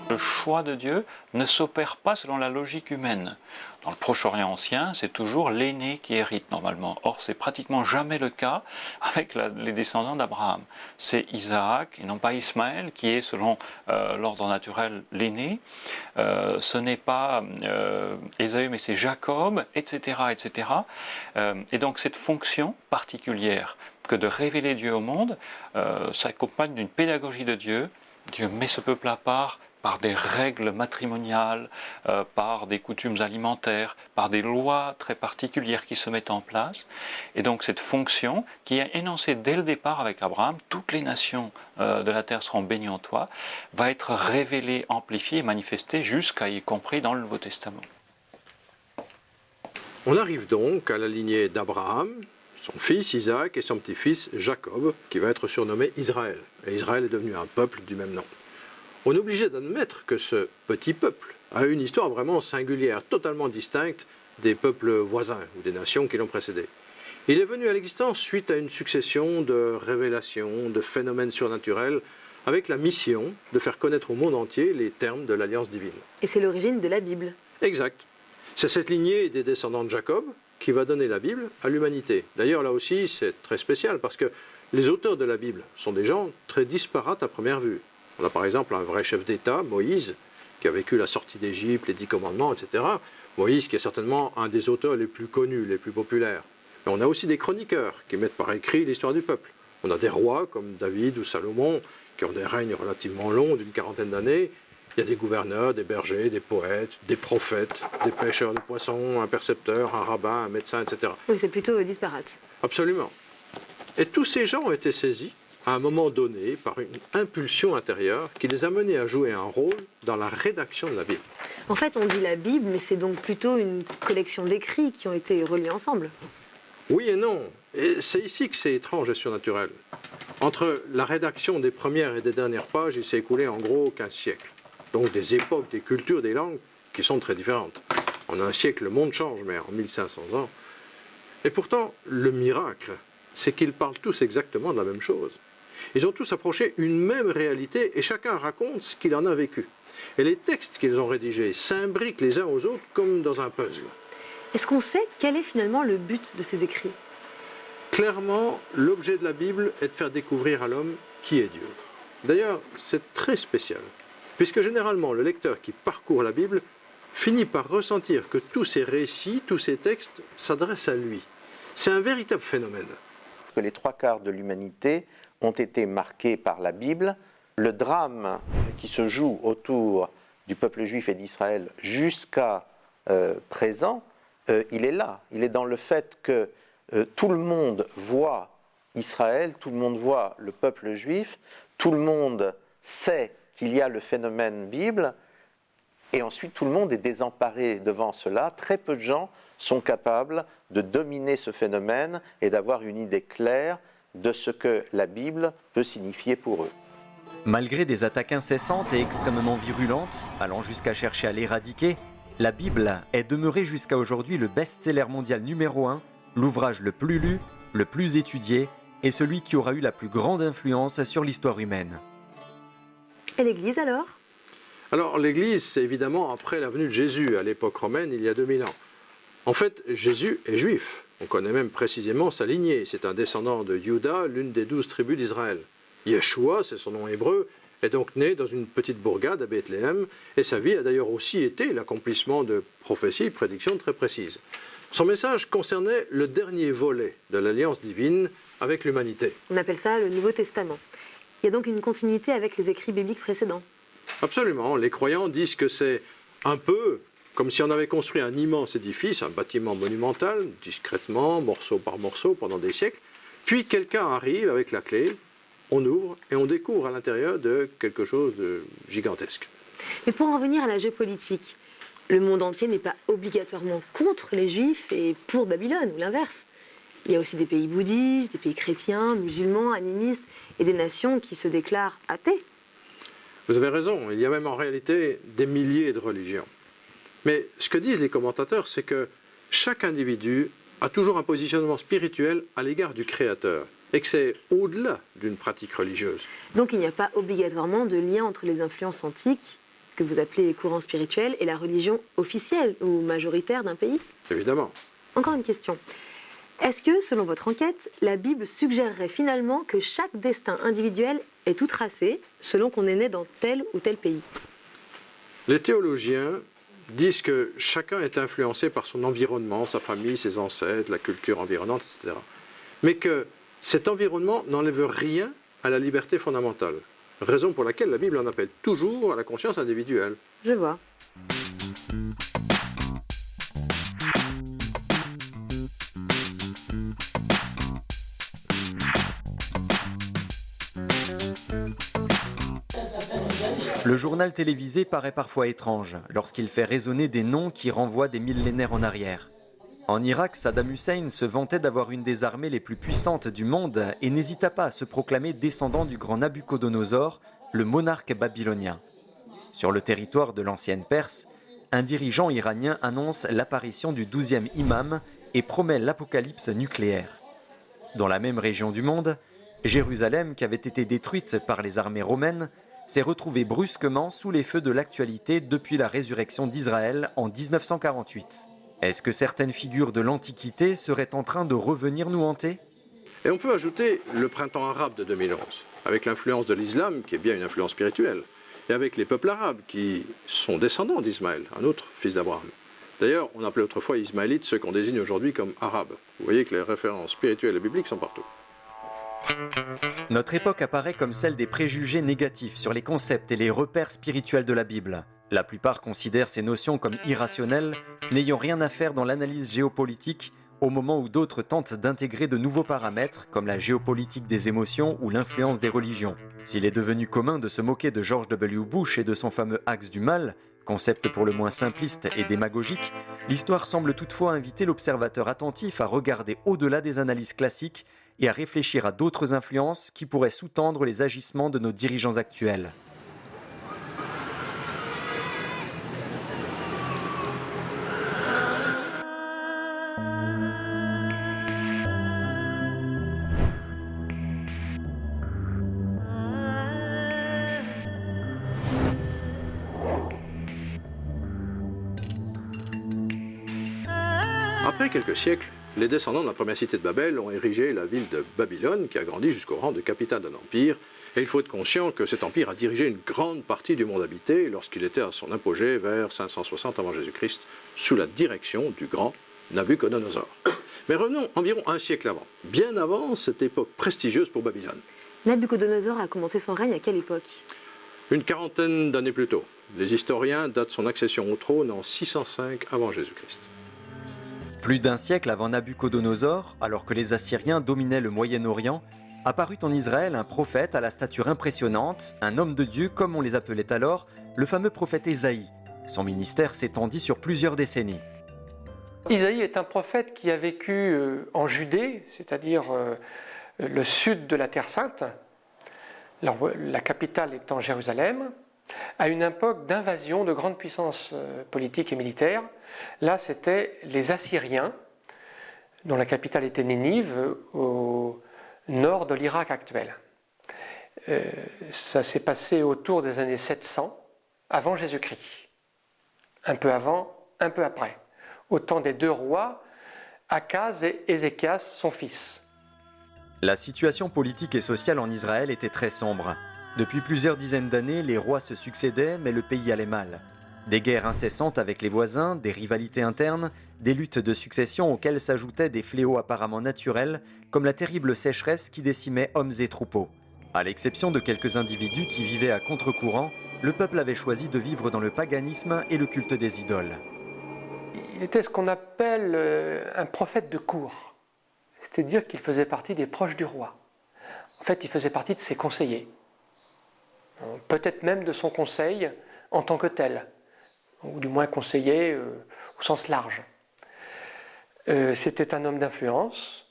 Le choix de Dieu ne s'opère pas selon la logique humaine. Dans le Proche-Orient ancien, c'est toujours l'aîné qui hérite normalement. Or, c'est pratiquement jamais le cas avec les descendants d'Abraham. C'est Isaac et non pas Ismaël qui est, selon l'ordre naturel, l'aîné. Ce n'est pas Ésaü, mais c'est Jacob, etc. etc. Et donc, cette fonction particulière que de révéler Dieu au monde s'accompagne d'une pédagogie de Dieu. Dieu met ce peuple à part par des règles matrimoniales, par des coutumes alimentaires, par des lois très particulières qui se mettent en place. Et donc cette fonction qui est énoncée dès le départ avec Abraham, toutes les nations de la terre seront bénies en toi, va être révélée, amplifiée et manifestée jusqu'à y compris dans le Nouveau Testament. On arrive donc à la lignée d'Abraham, son fils Isaac et son petit-fils Jacob, qui va être surnommé Israël. Et Israël est devenu un peuple du même nom. On est obligé d'admettre que ce petit peuple a une histoire vraiment singulière, totalement distincte des peuples voisins ou des nations qui l'ont précédé. Il est venu à l'existence suite à une succession de révélations, de phénomènes surnaturels, avec la mission de faire connaître au monde entier les termes de l'alliance divine. Et c'est l'origine de la Bible. Exact. C'est cette lignée des descendants de Jacob qui va donner la Bible à l'humanité. D'ailleurs, là aussi, c'est très spécial parce que les auteurs de la Bible sont des gens très disparates à première vue. On a par exemple un vrai chef d'État, Moïse, qui a vécu la sortie d'Égypte, les 10 commandements, etc. Moïse qui est certainement un des auteurs les plus connus, les plus populaires. Mais on a aussi des chroniqueurs qui mettent par écrit l'histoire du peuple. On a des rois comme David ou Salomon qui ont des règnes relativement longs d'une quarantaine d'années. Il y a des gouverneurs, des bergers, des poètes, des prophètes, des pêcheurs de poissons, un percepteur, un rabbin, un médecin, etc. Oui, c'est plutôt disparate. Absolument. Et tous ces gens ont été saisis à un moment donné par une impulsion intérieure qui les a menés à jouer un rôle dans la rédaction de la Bible. En fait, on dit la Bible, mais c'est donc plutôt une collection d'écrits qui ont été reliés ensemble. Oui et non. Et c'est ici que c'est étrange et surnaturel. Entre la rédaction des premières et des dernières pages, il s'est écoulé en gros 15 siècles. Donc des époques, des cultures, des langues qui sont très différentes. En un siècle, le monde change, mais en 1500 ans. Et pourtant, le miracle, c'est qu'ils parlent tous exactement de la même chose. Ils ont tous approché une même réalité et chacun raconte ce qu'il en a vécu. Et les textes qu'ils ont rédigés s'imbriquent les uns aux autres comme dans un puzzle. Est-ce qu'on sait quel est finalement le but de ces écrits? Clairement, l'objet de la Bible est de faire découvrir à l'homme qui est Dieu. D'ailleurs, c'est très spécial, puisque généralement, le lecteur qui parcourt la Bible finit par ressentir que tous ces récits, tous ces textes s'adressent à lui. C'est un véritable phénomène. Les 3/4 de l'humanité ont été marqués par la Bible. Le drame qui se joue autour du peuple juif et d'Israël jusqu'à présent, il est là. Il est dans le fait que tout le monde voit Israël, tout le monde voit le peuple juif, tout le monde sait qu'il y a le phénomène Bible, et ensuite tout le monde est désemparé devant cela. Très peu de gens sont capables de dominer ce phénomène et d'avoir une idée claire de ce que la Bible peut signifier pour eux. Malgré des attaques incessantes et extrêmement virulentes, allant jusqu'à chercher à l'éradiquer, la Bible est demeurée jusqu'à aujourd'hui le best-seller mondial numéro 1, l'ouvrage le plus lu, le plus étudié et celui qui aura eu la plus grande influence sur l'histoire humaine. Et l'Église alors? Alors l'Église, c'est évidemment après la venue de Jésus à l'époque romaine, il y a 2000 ans. En fait, Jésus est juif. On connaît même précisément sa lignée. C'est un descendant de Juda, l'une des 12 tribus d'Israël. Yeshua, c'est son nom hébreu, est donc né dans une petite bourgade à Bethléem, et sa vie a d'ailleurs aussi été l'accomplissement de prophéties, prédictions très précises. Son message concernait le dernier volet de l'alliance divine avec l'humanité. On appelle ça le Nouveau Testament. Il y a donc une continuité avec les écrits bibliques précédents. Absolument. Les croyants disent que c'est un peu comme si on avait construit un immense édifice, un bâtiment monumental, discrètement, morceau par morceau, pendant des siècles. Puis quelqu'un arrive avec la clé, on ouvre et on découvre à l'intérieur de quelque chose de gigantesque. Mais pour en revenir à la géopolitique, le monde entier n'est pas obligatoirement contre les Juifs et pour Babylone, ou l'inverse. Il y a aussi des pays bouddhistes, des pays chrétiens, musulmans, animistes et des nations qui se déclarent athées. Vous avez raison, il y a même en réalité des milliers de religions. Mais ce que disent les commentateurs, c'est que chaque individu a toujours un positionnement spirituel à l'égard du Créateur, et que c'est au-delà d'une pratique religieuse. Donc il n'y a pas obligatoirement de lien entre les influences antiques, que vous appelez les courants spirituels, et la religion officielle ou majoritaire d'un pays? Évidemment. Encore une question. Est-ce que, selon votre enquête, la Bible suggérerait finalement que chaque destin individuel est tout tracé selon qu'on est né dans tel ou tel pays? Les théologiens disent que chacun est influencé par son environnement, sa famille, ses ancêtres, la culture environnante, etc. Mais que cet environnement n'enlève rien à la liberté fondamentale. raison pour laquelle la Bible en appelle toujours à la conscience individuelle. Je vois. Le journal télévisé paraît parfois étrange lorsqu'il fait résonner des noms qui renvoient des millénaires en arrière. En Irak, Saddam Hussein se vantait d'avoir une des armées les plus puissantes du monde et n'hésita pas à se proclamer descendant du grand Nabuchodonosor, le monarque babylonien. Sur le territoire de l'ancienne Perse, un dirigeant iranien annonce l'apparition du 12e imam et promet l'apocalypse nucléaire. Dans la même région du monde, Jérusalem, qui avait été détruite par les armées romaines, s'est retrouvée brusquement sous les feux de l'actualité depuis la résurrection d'Israël en 1948. Est-ce que certaines figures de l'Antiquité seraient en train de revenir nous hanter ? Et on peut ajouter le printemps arabe de 2011, avec l'influence de l'islam, qui est bien une influence spirituelle, et avec les peuples arabes, qui sont descendants d'Ismaël, un autre fils d'Abraham. D'ailleurs, on appelait autrefois ismaélites ceux qu'on désigne aujourd'hui comme arabes. Vous voyez que les références spirituelles et bibliques sont partout. Notre époque apparaît comme celle des préjugés négatifs sur les concepts et les repères spirituels de la Bible. La plupart considèrent ces notions comme irrationnelles, n'ayant rien à faire dans l'analyse géopolitique, au moment où d'autres tentent d'intégrer de nouveaux paramètres, comme la géopolitique des émotions ou l'influence des religions. S'il est devenu commun de se moquer de George W. Bush et de son fameux axe du mal, concept pour le moins simpliste et démagogique, l'histoire semble toutefois inviter l'observateur attentif à regarder au-delà des analyses classiques et à réfléchir à d'autres influences qui pourraient sous-tendre les agissements de nos dirigeants actuels. Après quelques siècles, les descendants de la première cité de Babel ont érigé la ville de Babylone, qui a grandi jusqu'au rang de capitale d'un empire. Et il faut être conscient que cet empire a dirigé une grande partie du monde habité lorsqu'il était à son apogée vers 560 avant Jésus-Christ, sous la direction du grand Nabuchodonosor. Mais revenons environ un siècle avant, bien avant cette époque prestigieuse pour Babylone. Nabuchodonosor a commencé son règne à quelle époque ? Une quarantaine d'années plus tôt. Les historiens datent son accession au trône en 605 avant Jésus-Christ. Plus d'un siècle avant Nabuchodonosor, alors que les Assyriens dominaient le Moyen-Orient, apparut en Israël un prophète à la stature impressionnante, un homme de Dieu comme on les appelait alors, le fameux prophète Ésaïe. Son ministère s'étendit sur plusieurs décennies. Isaïe est un prophète qui a vécu en Judée, c'est-à-dire le sud de la Terre Sainte, la capitale étant Jérusalem, à une époque d'invasion de grandes puissances politiques et militaires. Là, c'était les Assyriens, dont la capitale était Nénive, au nord de l'Irak actuel. Ça s'est passé autour des années 700, avant Jésus-Christ. Un peu avant, un peu après. Au temps des deux rois, Akaz et Ézéchias, son fils. La situation politique et sociale en Israël était très sombre. Depuis plusieurs dizaines d'années, les rois se succédaient, mais le pays allait mal. Des guerres incessantes avec les voisins, des rivalités internes, des luttes de succession auxquelles s'ajoutaient des fléaux apparemment naturels, comme la terrible sécheresse qui décimait hommes et troupeaux. À l'exception de quelques individus qui vivaient à contre-courant, le peuple avait choisi de vivre dans le paganisme et le culte des idoles. Il était ce qu'on appelle un prophète de cour, c'est-à-dire qu'il faisait partie des proches du roi. En fait, il faisait partie de ses conseillers, peut-être même de son conseil en tant que tel, ou du moins conseiller au sens large. C'était un homme d'influence,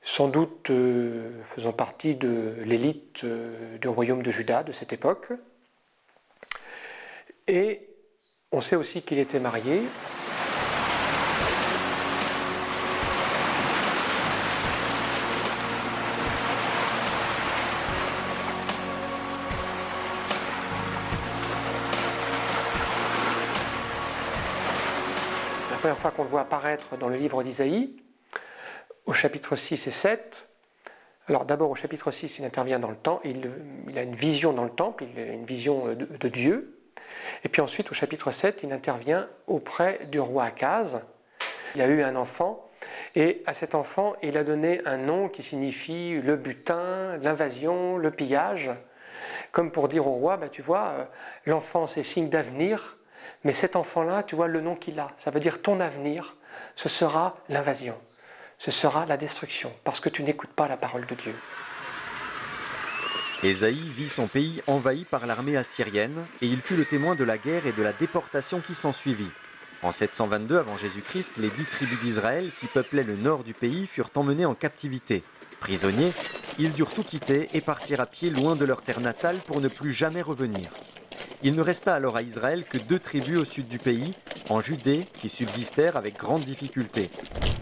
sans doute faisant partie de l'élite du royaume de Juda de cette époque. Et on sait aussi qu'il était marié. La première fois qu'on le voit apparaître dans le livre d'Isaïe, au chapitre 6 et 7, alors d'abord au chapitre 6, il intervient dans le temps, il a une vision dans le temple, il a une vision de Dieu, et puis ensuite au chapitre 7, il intervient auprès du roi Akaz. Il a eu un enfant Et à cet enfant, il a donné un nom qui signifie le butin, l'invasion, le pillage, comme pour dire au roi, tu vois, l'enfant c'est signe d'avenir, mais cet enfant-là, tu vois le nom qu'il a, ça veut dire ton avenir, ce sera l'invasion, ce sera la destruction, parce que tu n'écoutes pas la parole de Dieu. Ésaïe vit son pays envahi par l'armée assyrienne et il fut le témoin de la guerre et de la déportation qui s'ensuivit. En 722 avant Jésus-Christ, les 10 tribus d'Israël qui peuplaient le nord du pays furent emmenés en captivité. Prisonniers, ils durent tout quitter et partir à pied loin de leur terre natale pour ne plus jamais revenir. Il ne resta alors à Israël que 2 tribus au sud du pays, en Judée, qui subsistèrent avec grande difficulté.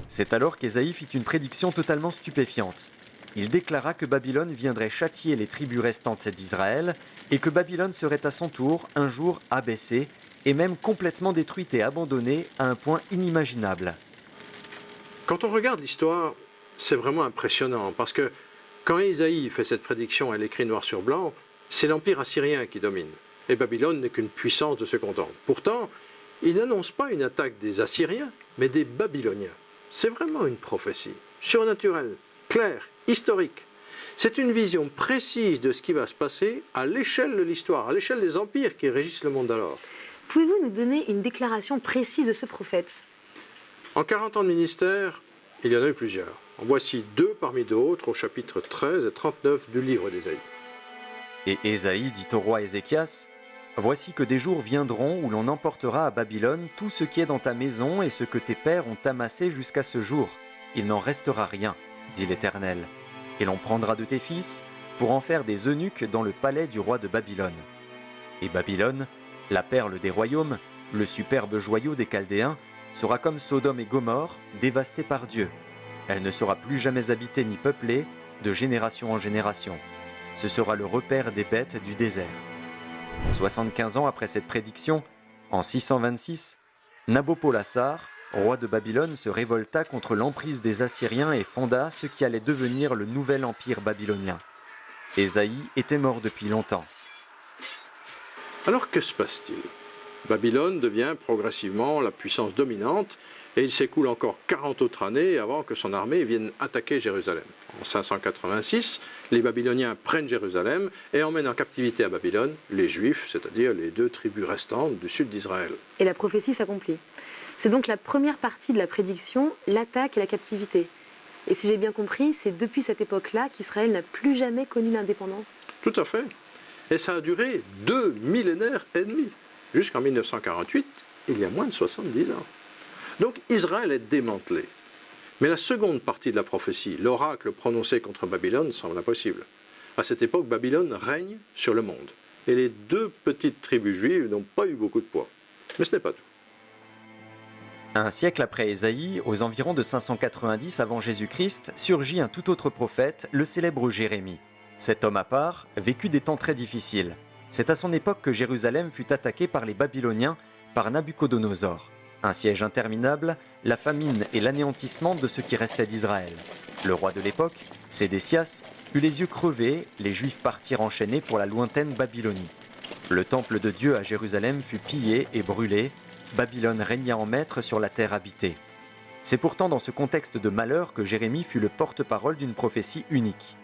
C'est alors qu'Ésaïe fit une prédiction totalement stupéfiante. Il déclara que Babylone viendrait châtier les tribus restantes d'Israël et que Babylone serait à son tour un jour abaissée et même complètement détruite et abandonnée à un point inimaginable. Quand on regarde l'histoire, c'est vraiment impressionnant parce que quand Ésaïe fait cette prédiction, elle écrit noir sur blanc, c'est l'empire assyrien qui domine. Et Babylone n'est qu'une puissance de second ordre. Pourtant, il n'annonce pas une attaque des Assyriens, mais des Babyloniens. C'est vraiment une prophétie surnaturelle, claire, historique. C'est une vision précise de ce qui va se passer à l'échelle de l'histoire, à l'échelle des empires qui régissent le monde d'alors. Pouvez-vous nous donner une déclaration précise de ce prophète? En 40 ans de ministère, il y en a eu plusieurs. En voici 2 parmi d'autres au chapitre 13 et 39 du livre d'Ésaïe. Et Ésaïe dit au roi Ézéchias, « Voici que des jours viendront où l'on emportera à Babylone tout ce qui est dans ta maison et ce que tes pères ont amassé jusqu'à ce jour. Il n'en restera rien, dit l'Éternel. Et l'on prendra de tes fils pour en faire des eunuques dans le palais du roi de Babylone. Et Babylone, la perle des royaumes, le superbe joyau des Chaldéens, sera comme Sodome et Gomorrhe, dévastée par Dieu. Elle ne sera plus jamais habitée ni peuplée, de génération en génération. Ce sera le repère des bêtes du désert. » 75 ans après cette prédiction, en 626, Nabopolassar, roi de Babylone, se révolta contre l'emprise des Assyriens et fonda ce qui allait devenir le nouvel empire babylonien. Ésaïe était mort depuis longtemps. Alors que se passe-t-il? Babylone devient progressivement la puissance dominante et il s'écoule encore 40 autres années avant que son armée vienne attaquer Jérusalem. En 586, les Babyloniens prennent Jérusalem et emmènent en captivité à Babylone les Juifs, c'est-à-dire les 2 tribus restantes du sud d'Israël. Et la prophétie s'accomplit. C'est donc la première partie de la prédiction, l'attaque et la captivité. Et si j'ai bien compris, c'est depuis cette époque-là qu'Israël n'a plus jamais connu l'indépendance. Tout à fait. Et ça a duré 2 millénaires et demi, jusqu'en 1948, il y a moins de 70 ans. Donc Israël est démantelé. Mais la seconde partie de la prophétie, l'oracle prononcé contre Babylone, semble impossible. À cette époque, Babylone règne sur le monde. Et les 2 petites tribus juives n'ont pas eu beaucoup de poids. Mais ce n'est pas tout. Un siècle après Ésaïe, aux environs de 590 avant Jésus-Christ, surgit un tout autre prophète, le célèbre Jérémie. Cet homme à part vécut des temps très difficiles. C'est à son époque que Jérusalem fut attaquée par les Babyloniens, par Nabuchodonosor. Un siège interminable, la famine et l'anéantissement de ce qui restait d'Israël. Le roi de l'époque, Sédécias, eut les yeux crevés, les Juifs partirent enchaînés pour la lointaine Babylonie. Le temple de Dieu à Jérusalem fut pillé et brûlé, Babylone régna en maître sur la terre habitée. C'est pourtant dans ce contexte de malheur que Jérémie fut le porte-parole d'une prophétie unique.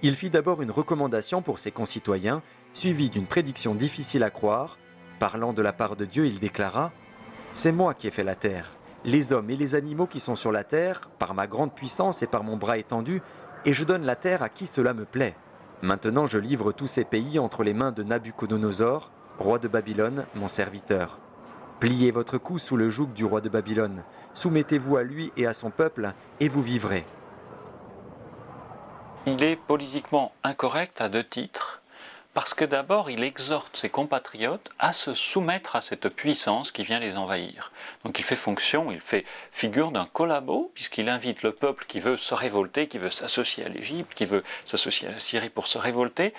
Il fit d'abord une recommandation pour ses concitoyens, suivie d'une prédiction difficile à croire. Parlant de la part de Dieu, il déclara « C'est moi qui ai fait la terre, les hommes et les animaux qui sont sur la terre, par ma grande puissance et par mon bras étendu, et je donne la terre à qui cela me plaît. Maintenant je livre tous ces pays entre les mains de Nabuchodonosor, roi de Babylone, mon serviteur. Pliez votre cou sous le joug du roi de Babylone, soumettez-vous à lui et à son peuple, et vous vivrez. » Il est politiquement incorrect à 2 titres, parce que d'abord il exhorte ses compatriotes à se soumettre à cette puissance qui vient les envahir. Donc il fait fonction, il fait figure d'un collabo, puisqu'il invite le peuple qui veut se révolter, qui veut s'associer à l'Égypte, qui veut s'associer à la Syrie pour se révolter,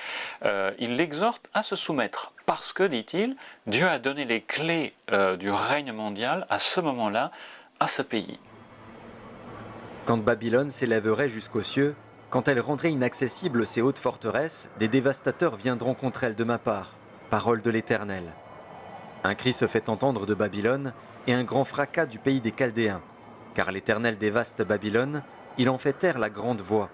il l'exhorte à se soumettre, parce que, dit-il, Dieu a donné les clés du règne mondial à ce moment-là, à ce pays. Quand Babylone s'élèverait jusqu'aux cieux, quand elle rendrait inaccessibles ses hautes forteresses, des dévastateurs viendront contre elle de ma part. Parole de l'Éternel. Un cri se fait entendre de Babylone et un grand fracas du pays des Chaldéens. car l'Éternel dévaste Babylone, il en fait taire la grande voix.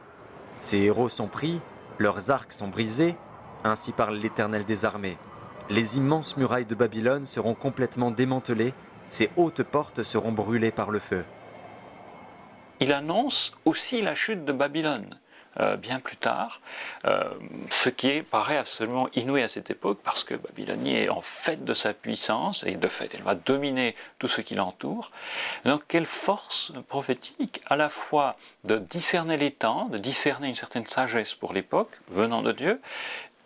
Ses héros sont pris, leurs arcs sont brisés, ainsi parle l'Éternel des armées. Les immenses murailles de Babylone seront complètement démantelées, ses hautes portes seront brûlées par le feu. Il annonce aussi la chute de Babylone. Bien plus tard, ce qui paraît absolument inouï à cette époque, parce que Babylonie est en fait de sa puissance, et de fait elle va dominer tout ce qui l'entoure. Donc quelle force prophétique, à la fois de discerner les temps, de discerner une certaine sagesse pour l'époque, venant de Dieu,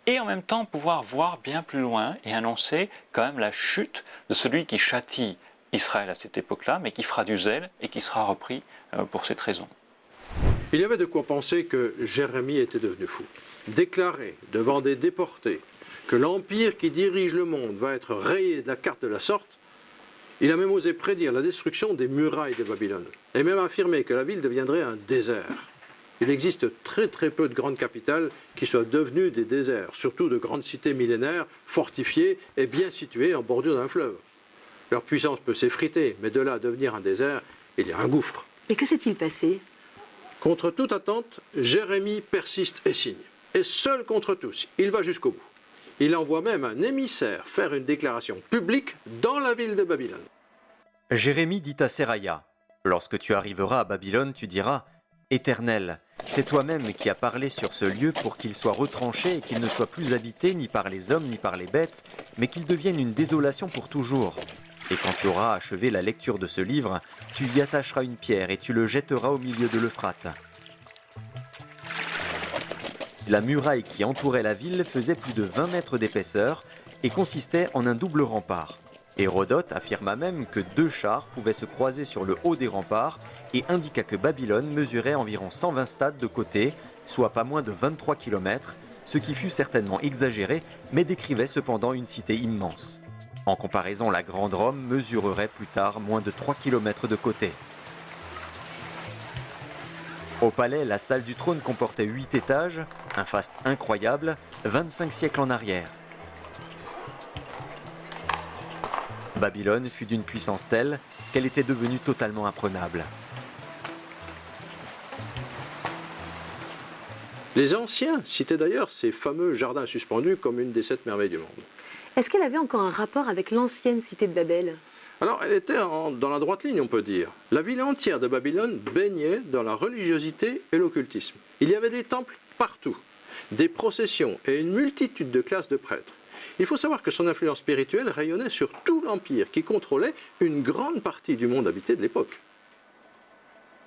et en même temps pouvoir voir bien plus loin et annoncer quand même la chute de celui qui châtie Israël à cette époque-là, mais qui fera du zèle et qui sera repris pour cette raison. Il y avait de quoi penser que Jérémie était devenu fou. Déclarer devant des déportés que l'empire qui dirige le monde va être rayé de la carte de la sorte, il a même osé prédire la destruction des murailles de Babylone, et même affirmer que la ville deviendrait un désert. Il existe très peu de grandes capitales qui soient devenues des déserts, surtout de grandes cités millénaires, fortifiées et bien situées en bordure d'un fleuve. Leur puissance peut s'effriter, mais de là à devenir un désert, il y a un gouffre. Et que s'est-il passé ? Contre toute attente, Jérémie persiste et signe. Et seul contre tous, il va jusqu'au bout. Il envoie même un émissaire faire une déclaration publique dans la ville de Babylone. Jérémie dit à Seraya, « Lorsque tu arriveras à Babylone, tu diras, « Éternel, c'est toi-même qui as parlé sur ce lieu pour qu'il soit retranché et qu'il ne soit plus habité ni par les hommes ni par les bêtes, mais qu'il devienne une désolation pour toujours. Et quand tu auras achevé la lecture de ce livre, tu y attacheras une pierre et tu le jetteras au milieu de l'Euphrate. » La muraille qui entourait la ville faisait plus de 20 mètres d'épaisseur et consistait en un double rempart. Hérodote affirma même que 2 chars pouvaient se croiser sur le haut des remparts et indiqua que Babylone mesurait environ 120 stades de côté, soit pas moins de 23 km, ce qui fut certainement exagéré, mais décrivait cependant une cité immense. En comparaison, la Grande Rome mesurerait plus tard moins de 3 km de côté. Au palais, la salle du trône comportait 8 étages, un faste incroyable, 25 siècles en arrière. Babylone fut d'une puissance telle qu'elle était devenue totalement imprenable. Les anciens citaient d'ailleurs ces fameux jardins suspendus comme une des 7 merveilles du monde. Est-ce qu'elle avait encore un rapport avec l'ancienne cité de Babel ? Alors, elle était dans la droite ligne, on peut dire. La ville entière de Babylone baignait dans la religiosité et l'occultisme. Il y avait des temples partout, des processions et une multitude de classes de prêtres. Il faut savoir que son influence spirituelle rayonnait sur tout l'empire qui contrôlait une grande partie du monde habité de l'époque.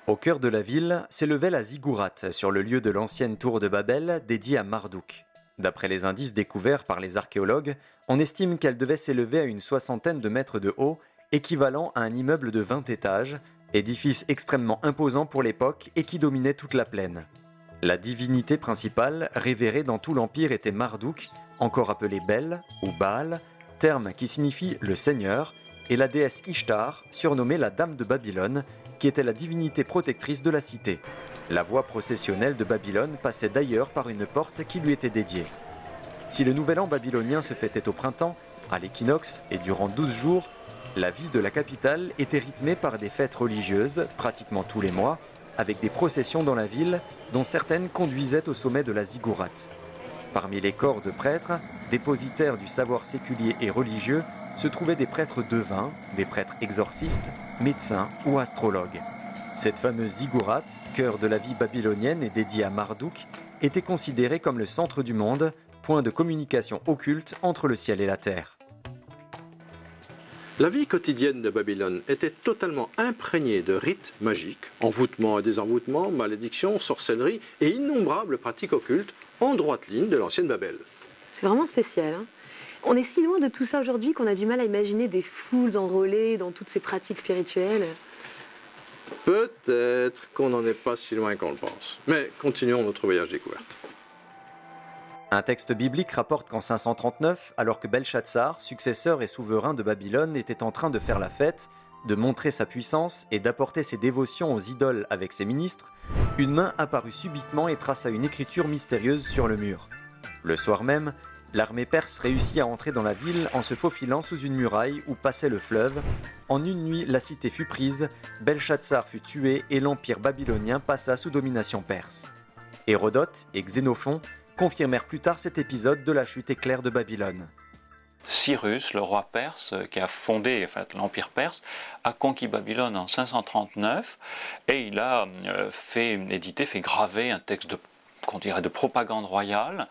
Au cœur de la ville s'élevait la ziggourate, sur le lieu de l'ancienne tour de Babel dédiée à Marduk. D'après les indices découverts par les archéologues, on estime qu'elle devait s'élever à une 60aine de mètres de haut, équivalent à un immeuble de 20 étages, édifice extrêmement imposant pour l'époque et qui dominait toute la plaine. La divinité principale révérée dans tout l'empire était Marduk, encore appelé Bel ou Baal, terme qui signifie le Seigneur, et la déesse Ishtar, surnommée la Dame de Babylone, qui était la divinité protectrice de la cité. La voie processionnelle de Babylone passait d'ailleurs par une porte qui lui était dédiée. Si le nouvel an babylonien se fêtait au printemps, à l'équinoxe et durant 12 jours, la vie de la capitale était rythmée par des fêtes religieuses, pratiquement tous les mois, avec des processions dans la ville, dont certaines conduisaient au sommet de la ziggourate. Parmi les corps de prêtres, dépositaires du savoir séculier et religieux, se trouvaient des prêtres devins, des prêtres exorcistes, médecins ou astrologues. Cette fameuse ziggourate, cœur de la vie babylonienne et dédiée à Marduk, était considérée comme le centre du monde, point de communication occulte entre le ciel et la terre. La vie quotidienne de Babylone était totalement imprégnée de rites magiques, envoûtements et désenvoûtements, malédictions, sorcellerie et innombrables pratiques occultes en droite ligne de l'ancienne Babel. C'est vraiment spécial, hein ? On est si loin de tout ça aujourd'hui qu'on a du mal à imaginer des foules enrôlées dans toutes ces pratiques spirituelles. Peut-être qu'on n'en est pas si loin qu'on le pense. Mais continuons notre voyage découverte. Un texte biblique rapporte qu'en 539, alors que Belshazzar, successeur et souverain de Babylone, était en train de faire la fête, de montrer sa puissance et d'apporter ses dévotions aux idoles avec ses ministres, une main apparut subitement et traça une écriture mystérieuse sur le mur. Le soir même, l'armée perse réussit à entrer dans la ville en se faufilant sous une muraille où passait le fleuve. En une nuit, la cité fut prise, Belshazzar fut tué et l'empire babylonien passa sous domination perse. Hérodote et Xénophon confirmèrent plus tard cet épisode de la chute éclair de Babylone. Cyrus, le roi perse, qui a fondé l'Empire perse, a conquis Babylone en 539 et il a fait graver un texte qu'on dirait de propagande royale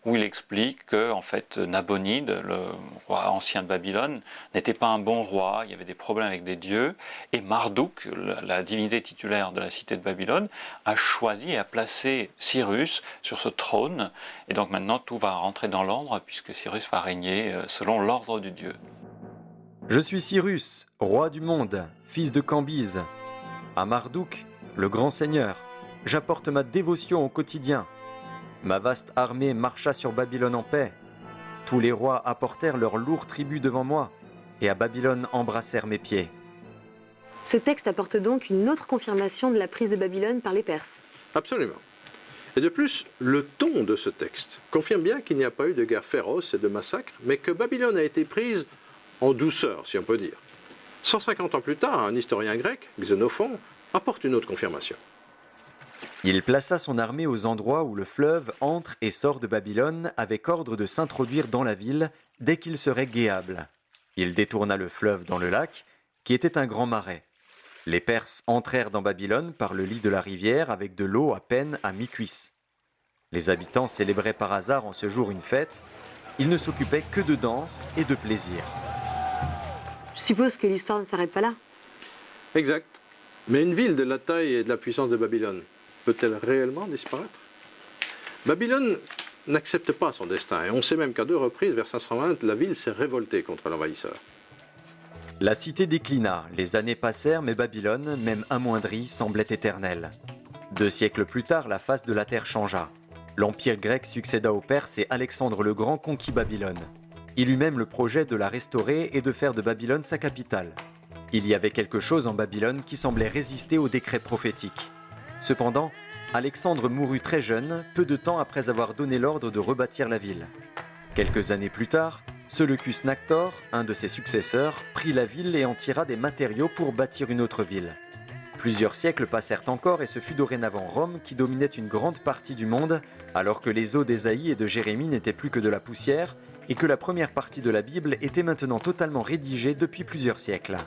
où il explique que en fait, Nabonide, le roi ancien de Babylone, n'était pas un bon roi, il y avait des problèmes avec des dieux, et Marduk, la divinité titulaire de la cité de Babylone, a choisi et a placé Cyrus sur ce trône, et donc maintenant tout va rentrer dans l'ordre, puisque Cyrus va régner selon l'ordre du dieu. Je suis Cyrus, roi du monde, fils de Cambyse. À Marduk, le grand seigneur, j'apporte ma dévotion au quotidien. Ma vaste armée marcha sur Babylone en paix. Tous les rois apportèrent leur lourd tribut devant moi, et à Babylone embrassèrent mes pieds. Ce texte apporte donc une autre confirmation de la prise de Babylone par les Perses. Absolument. Et de plus, le ton de ce texte confirme bien qu'il n'y a pas eu de guerre féroce et de massacre, mais que Babylone a été prise en douceur, si on peut dire. 150 ans plus tard, un historien grec, Xénophon, apporte une autre confirmation. Il plaça son armée aux endroits où le fleuve entre et sort de Babylone avec ordre de s'introduire dans la ville dès qu'il serait guéable. Il détourna le fleuve dans le lac, qui était un grand marais. Les Perses entrèrent dans Babylone par le lit de la rivière avec de l'eau à peine à mi-cuisse. Les habitants célébraient par hasard en ce jour une fête. Ils ne s'occupaient que de danse et de plaisir. Je suppose que l'histoire ne s'arrête pas là. Exact. Mais une ville de la taille et de la puissance de Babylone peut-elle réellement disparaître? Babylone n'accepte pas son destin, et on sait même qu'à 2 reprises, vers 520, la ville s'est révoltée contre l'envahisseur. La cité déclina, les années passèrent, mais Babylone, même amoindrie, semblait éternelle. 2 siècles plus tard, la face de la terre changea. L'empire grec succéda aux Perses et Alexandre le Grand conquit Babylone. Il eut même le projet de la restaurer et de faire de Babylone sa capitale. Il y avait quelque chose en Babylone qui semblait résister aux décrets prophétiques. Cependant, Alexandre mourut très jeune, peu de temps après avoir donné l'ordre de rebâtir la ville. Quelques années plus tard, Seleucus Nactor, un de ses successeurs, prit la ville et en tira des matériaux pour bâtir une autre ville. Plusieurs siècles passèrent encore et ce fut dorénavant Rome qui dominait une grande partie du monde, alors que les os d'Ésaïe et de Jérémie n'étaient plus que de la poussière et que la première partie de la Bible était maintenant totalement rédigée depuis plusieurs siècles.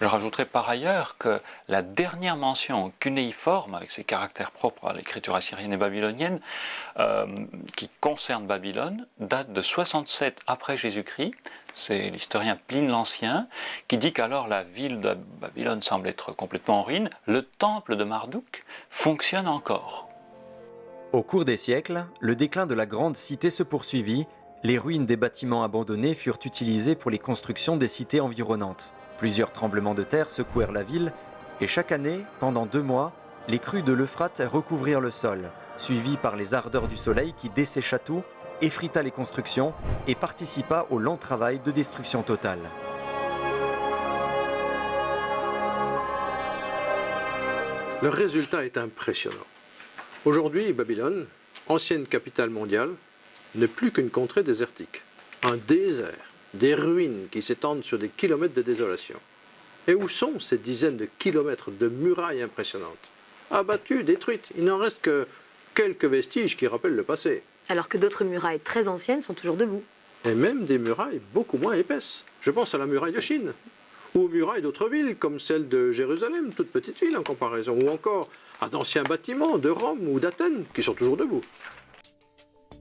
Je rajouterai par ailleurs que la dernière mention cunéiforme, avec ses caractères propres à l'écriture assyrienne et babylonienne, qui concerne Babylone, date de 67 après Jésus-Christ. C'est l'historien Pline l'Ancien qui dit qu'alors la ville de Babylone semble être complètement en ruine. Le temple de Marduk fonctionne encore. Au cours des siècles, le déclin de la grande cité se poursuivit. Les ruines des bâtiments abandonnés furent utilisées pour les constructions des cités environnantes. Plusieurs tremblements de terre secouèrent la ville et chaque année, pendant 2 mois, les crues de l'Euphrate recouvrirent le sol, suivis par les ardeurs du soleil qui dessécha tout, effrita les constructions et participa au lent travail de destruction totale. Le résultat est impressionnant. Aujourd'hui, Babylone, ancienne capitale mondiale, n'est plus qu'une contrée désertique, un désert. Des ruines qui s'étendent sur des kilomètres de désolation. Et où sont ces dizaines de kilomètres de murailles impressionnantes? Abattues, détruites, il n'en reste que quelques vestiges qui rappellent le passé. Alors que d'autres murailles très anciennes sont toujours debout. Et même des murailles beaucoup moins épaisses. Je pense à la muraille de Chine, ou aux murailles d'autres villes, comme celle de Jérusalem, toute petite ville en comparaison, ou encore à d'anciens bâtiments de Rome ou d'Athènes qui sont toujours debout.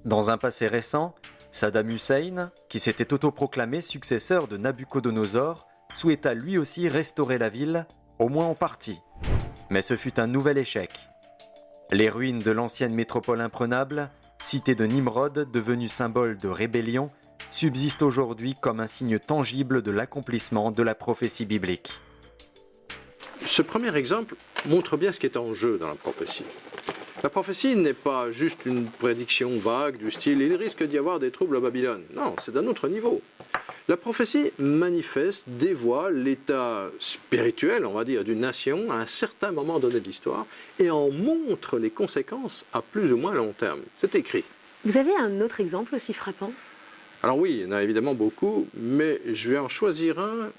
Dans un passé récent, Saddam Hussein, qui s'était autoproclamé successeur de Nabuchodonosor, souhaita lui aussi restaurer la ville, au moins en partie. Mais ce fut un nouvel échec. Les ruines de l'ancienne métropole imprenable, cité de Nimrod, devenue symbole de rébellion, subsistent aujourd'hui comme un signe tangible de l'accomplissement de la prophétie biblique. Ce premier exemple montre bien ce qui est en jeu dans la prophétie. La prophétie n'est pas juste une prédiction vague du style « il risque d'y avoir des troubles à Babylone ». Non, c'est d'un autre niveau. La prophétie manifeste, dévoile l'état spirituel, on va dire, d'une nation à un certain moment donné de l'histoire et en montre les conséquences à plus ou moins long terme. C'est écrit. Vous avez un autre exemple aussi frappant? Alors oui, il y en a évidemment beaucoup, mais je vais en choisir un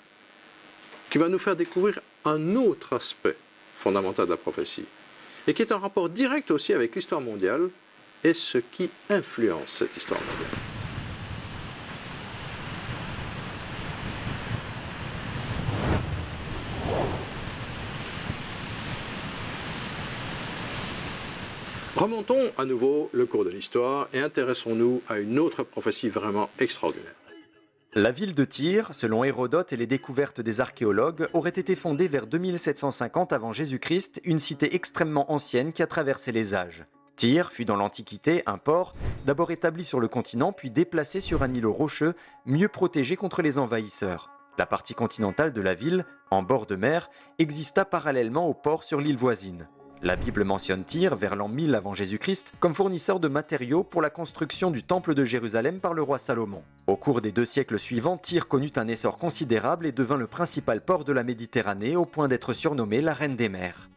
qui va nous faire découvrir un autre aspect fondamental de la prophétie, et qui est en rapport direct aussi avec l'histoire mondiale et ce qui influence cette histoire mondiale. Remontons à nouveau le cours de l'histoire et intéressons-nous à une autre prophétie vraiment extraordinaire. La ville de Tyr, selon Hérodote et les découvertes des archéologues, aurait été fondée vers 2750 avant Jésus-Christ, une cité extrêmement ancienne qui a traversé les âges. Tyr fut dans l'Antiquité un port, d'abord établi sur le continent puis déplacé sur un îlot rocheux, mieux protégé contre les envahisseurs. La partie continentale de la ville, en bord de mer, exista parallèlement au port sur l'île voisine. La Bible mentionne Tyr vers l'an 1000 avant Jésus-Christ comme fournisseur de matériaux pour la construction du temple de Jérusalem par le roi Salomon. Au cours des 2 siècles suivants, Tyr connut un essor considérable et devint le principal port de la Méditerranée au point d'être surnommée la Reine des mers.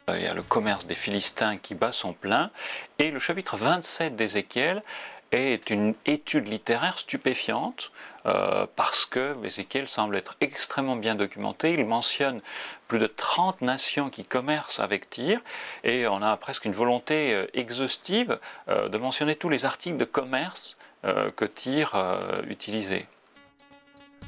Il y a le commerce des Philistins qui bat son plein, et le chapitre 27 d'Ézéchiel est une étude littéraire stupéfiante parce que Ézéchiel semble être extrêmement bien documenté. Il mentionne plus de 30 nations qui commercent avec Tyr et on a presque une volonté exhaustive de mentionner tous les articles de commerce que Tyr utilisait.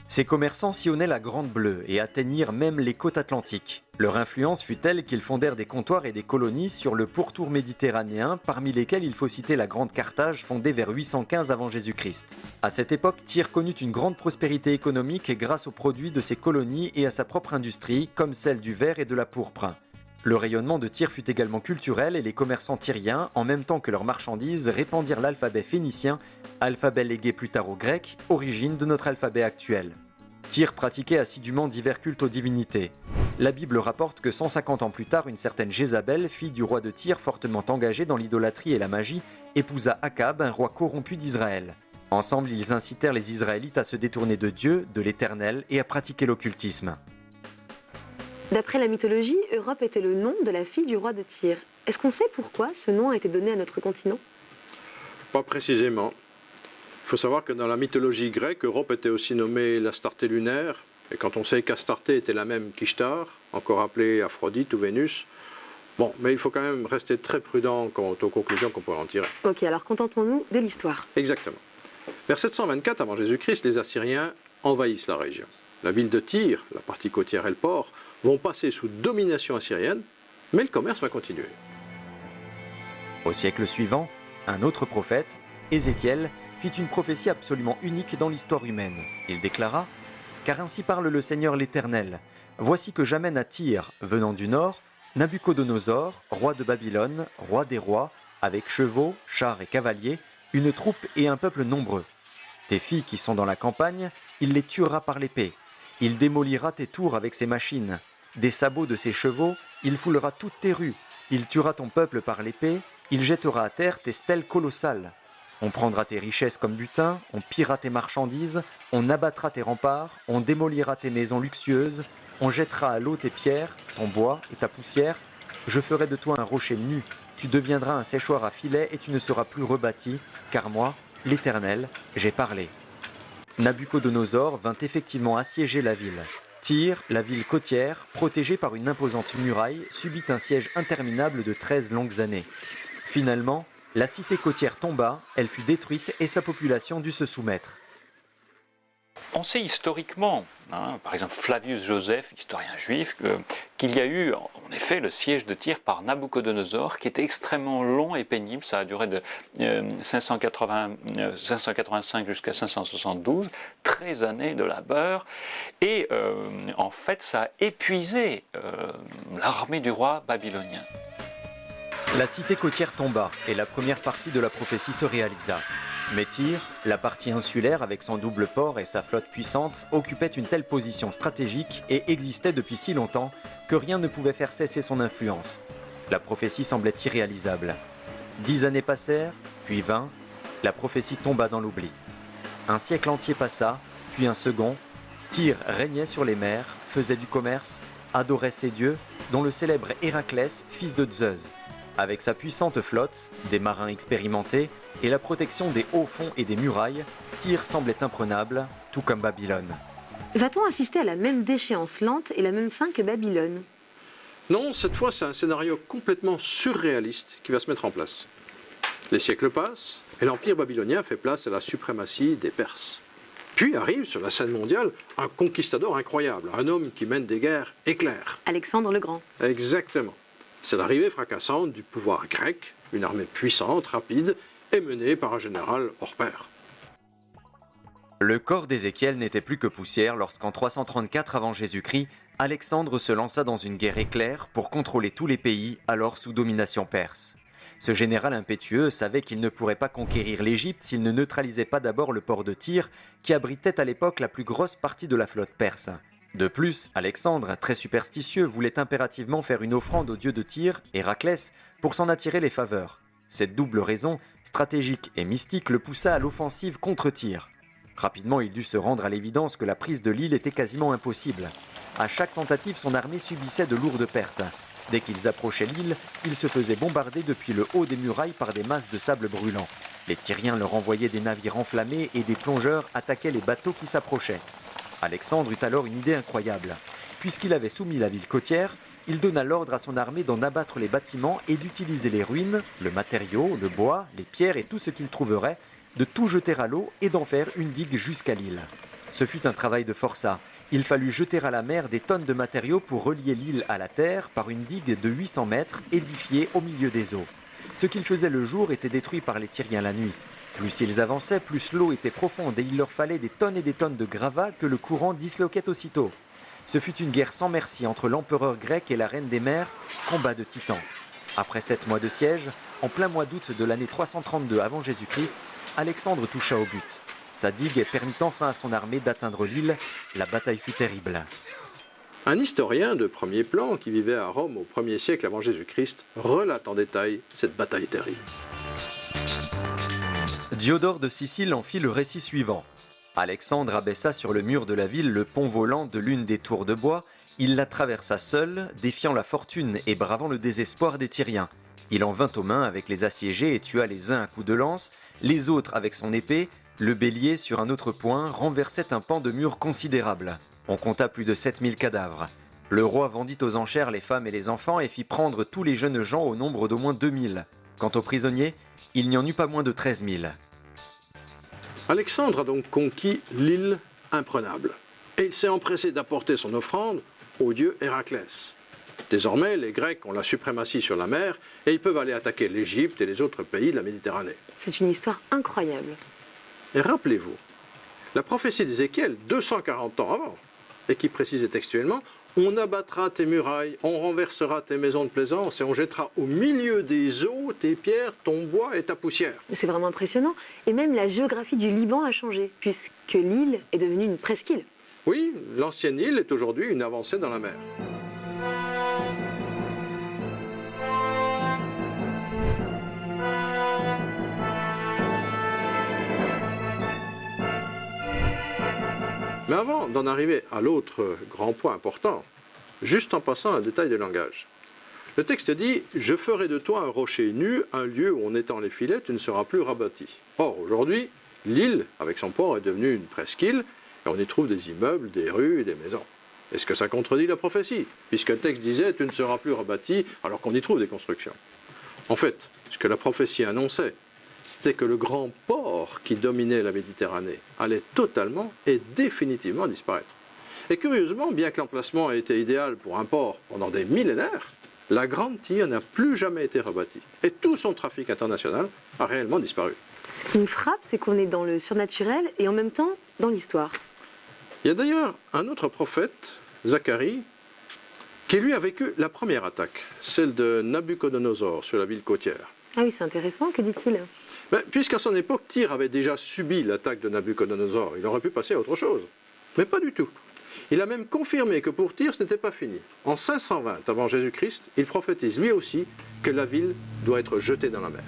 Ces commerçants sillonnaient la Grande Bleue et atteignirent même les côtes atlantiques. Leur influence fut telle qu'ils fondèrent des comptoirs et des colonies sur le pourtour méditerranéen, parmi lesquels il faut citer la Grande Carthage fondée vers 815 avant Jésus-Christ. À cette époque, Tyr connut une grande prospérité économique grâce aux produits de ses colonies et à sa propre industrie, comme celle du verre et de la pourpre. Le rayonnement de Tyr fut également culturel et les commerçants tyriens, en même temps que leurs marchandises, répandirent l'alphabet phénicien, alphabet légué plus tard aux Grecs, origine de notre alphabet actuel. Tyr pratiquait assidûment divers cultes aux divinités. La Bible rapporte que 150 ans plus tard, une certaine Jézabel, fille du roi de Tyr fortement engagée dans l'idolâtrie et la magie, épousa Akab, un roi corrompu d'Israël. Ensemble, ils incitèrent les Israélites à se détourner de Dieu, de l'Éternel et à pratiquer l'occultisme. D'après la mythologie, Europe était le nom de la fille du roi de Tyr. Est-ce qu'on sait pourquoi ce nom a été donné à notre continent? Pas précisément. Il faut savoir que dans la mythologie grecque, Europe était aussi nommée l'Astarté lunaire. Et quand on sait qu'Astarté était la même qu'Ishtar, encore appelée Aphrodite ou Vénus, bon, mais il faut quand même rester très prudent quant aux conclusions qu'on pourrait en tirer. Ok, alors contentons-nous de l'histoire. Exactement. Vers 724 avant Jésus-Christ, les Assyriens envahissent la région. La ville de Tyr, la partie côtière et le port, vont passer sous domination assyrienne, mais le commerce va continuer. Au siècle suivant, un autre prophète, Ézéchiel, fit une prophétie absolument unique dans l'histoire humaine. Il déclara « Car ainsi parle le Seigneur l'Éternel. Voici que j'amène à Tyr, venant du nord, Nabuchodonosor, roi de Babylone, roi des rois, avec chevaux, chars et cavaliers, une troupe et un peuple nombreux. Tes filles qui sont dans la campagne, il les tuera par l'épée. Il démolira tes tours avec ses machines. Des sabots de ses chevaux, il foulera toutes tes rues. Il tuera ton peuple par l'épée, il jettera à terre tes stèles colossales. On prendra tes richesses comme butin, on pillera tes marchandises, on abattra tes remparts, on démolira tes maisons luxueuses, on jettera à l'eau tes pierres, ton bois et ta poussière. Je ferai de toi un rocher nu, tu deviendras un séchoir à filets et tu ne seras plus rebâti, car moi, l'Éternel, j'ai parlé. » Nabuchodonosor vint effectivement assiéger la ville. Tyr, la ville côtière, protégée par une imposante muraille, subit un siège interminable de 13 longues années. Finalement, la cité côtière tomba, elle fut détruite et sa population dut se soumettre. On sait historiquement, par exemple Flavius Joseph, historien juif, qu'il y a eu en effet le siège de Tyr par Nabuchodonosor qui était extrêmement long et pénible. Ça a duré de 585 jusqu'à 572, 13 années de labeur. Et en fait, ça a épuisé l'armée du roi babylonien. La cité côtière tomba et la première partie de la prophétie se réalisa. Mais Tyr, la partie insulaire avec son double port et sa flotte puissante, occupait une telle position stratégique et existait depuis si longtemps que rien ne pouvait faire cesser son influence. La prophétie semblait irréalisable. 10 années passèrent, puis 20, la prophétie tomba dans l'oubli. Un siècle entier passa, puis un second. Tyr régnait sur les mers, faisait du commerce, adorait ses dieux, dont le célèbre Héraclès, fils de Zeus. Avec sa puissante flotte, des marins expérimentés et la protection des hauts fonds et des murailles, Tyr semblait imprenable, tout comme Babylone. Va-t-on assister à la même déchéance lente et la même fin que Babylone? Non, cette fois, c'est un scénario complètement surréaliste qui va se mettre en place. Les siècles passent et l'Empire babylonien fait place à la suprématie des Perses. Puis arrive sur la scène mondiale un conquistador incroyable, un homme qui mène des guerres éclairs. Alexandre le Grand. Exactement. C'est l'arrivée fracassante du pouvoir grec, une armée puissante, rapide et menée par un général hors pair. Le corps d'Ézéchiel n'était plus que poussière lorsqu'en 334 avant Jésus-Christ, Alexandre se lança dans une guerre éclair pour contrôler tous les pays alors sous domination perse. Ce général impétueux savait qu'il ne pourrait pas conquérir l'Égypte s'il ne neutralisait pas d'abord le port de Tyr, qui abritait à l'époque la plus grosse partie de la flotte perse. De plus, Alexandre, très superstitieux, voulait impérativement faire une offrande au dieu de Tyr, Héraclès, pour s'en attirer les faveurs. Cette double raison, stratégique et mystique, le poussa à l'offensive contre Tyr. Rapidement, il dut se rendre à l'évidence que la prise de l'île était quasiment impossible. À chaque tentative, son armée subissait de lourdes pertes. Dès qu'ils approchaient l'île, ils se faisaient bombarder depuis le haut des murailles par des masses de sable brûlant. Les Tyriens leur envoyaient des navires enflammés et des plongeurs attaquaient les bateaux qui s'approchaient. Alexandre eut alors une idée incroyable. Puisqu'il avait soumis la ville côtière, il donna l'ordre à son armée d'en abattre les bâtiments et d'utiliser les ruines, le matériau, le bois, les pierres et tout ce qu'il trouverait, de tout jeter à l'eau et d'en faire une digue jusqu'à l'île. Ce fut un travail de forçat. Il fallut jeter à la mer des tonnes de matériaux pour relier l'île à la terre par une digue de 800 mètres édifiée au milieu des eaux. Ce qu'ils faisaient le jour était détruit par les Tyriens la nuit. Plus ils avançaient, plus l'eau était profonde et il leur fallait des tonnes et des tonnes de gravats que le courant disloquait aussitôt. Ce fut une guerre sans merci entre l'empereur grec et la reine des mers, combat de titans. Après 7 mois de siège, en plein mois d'août de l'année 332 avant Jésus-Christ, Alexandre toucha au but. Sa digue permit enfin à son armée d'atteindre l'île. La bataille fut terrible. Un historien de premier plan qui vivait à Rome au 1er siècle avant Jésus-Christ relate en détail cette bataille terrible. Diodore de Sicile en fit le récit suivant. Alexandre abaissa sur le mur de la ville le pont volant de l'une des tours de bois. Il la traversa seul, défiant la fortune et bravant le désespoir des Tyriens. Il en vint aux mains avec les assiégés et tua les uns à coups de lance, les autres avec son épée. Le bélier, sur un autre point, renversait un pan de mur considérable. On compta plus de 7000 cadavres. Le roi vendit aux enchères les femmes et les enfants et fit prendre tous les jeunes gens au nombre d'au moins 2000. Quant aux prisonniers, il n'y en eut pas moins de 13 000. Alexandre a donc conquis l'île imprenable. Et il s'est empressé d'apporter son offrande au dieu Héraclès. Désormais, les Grecs ont la suprématie sur la mer et ils peuvent aller attaquer l'Égypte et les autres pays de la Méditerranée. C'est une histoire incroyable. Et rappelez-vous, la prophétie d'Ézéchiel, 240 ans avant, et qui précisait textuellement « On abattra tes murailles, on renversera tes maisons de plaisance et on jettera au milieu des eaux tes pierres, ton bois et ta poussière. » C'est vraiment impressionnant. Et même la géographie du Liban a changé, puisque l'île est devenue une presqu'île. Oui, l'ancienne île est aujourd'hui une avancée dans la mer. Mais avant d'en arriver à l'autre grand point important, juste en passant un détail de langage. Le texte dit « Je ferai de toi un rocher nu, un lieu où en étend les filets, tu ne seras plus rabattu. » Or, aujourd'hui, l'île, avec son port, est devenue une presqu'île, et on y trouve des immeubles, des rues et des maisons. Est-ce que ça contredit la prophétie? Puisque le texte disait « Tu ne seras plus rabattu » alors qu'on y trouve des constructions. En fait, ce que la prophétie annonçait, c'était que le grand port qui dominait la Méditerranée allait totalement et définitivement disparaître. Et curieusement, bien que l'emplacement ait été idéal pour un port pendant des millénaires, la Grande Tyr n'a plus jamais été rebâtie. Et tout son trafic international a réellement disparu. Ce qui me frappe, c'est qu'on est dans le surnaturel et en même temps dans l'histoire. Il y a d'ailleurs un autre prophète, Zacharie, qui lui a vécu la première attaque, celle de Nabuchodonosor sur la ville côtière. Ah oui, c'est intéressant, que dit-il? Puisqu'à son époque, Tyr avait déjà subi l'attaque de Nabuchodonosor, il aurait pu passer à autre chose. Mais pas du tout. Il a même confirmé que pour Tyr, ce n'était pas fini. En 520 avant Jésus-Christ, il prophétise lui aussi que la ville doit être jetée dans la mer.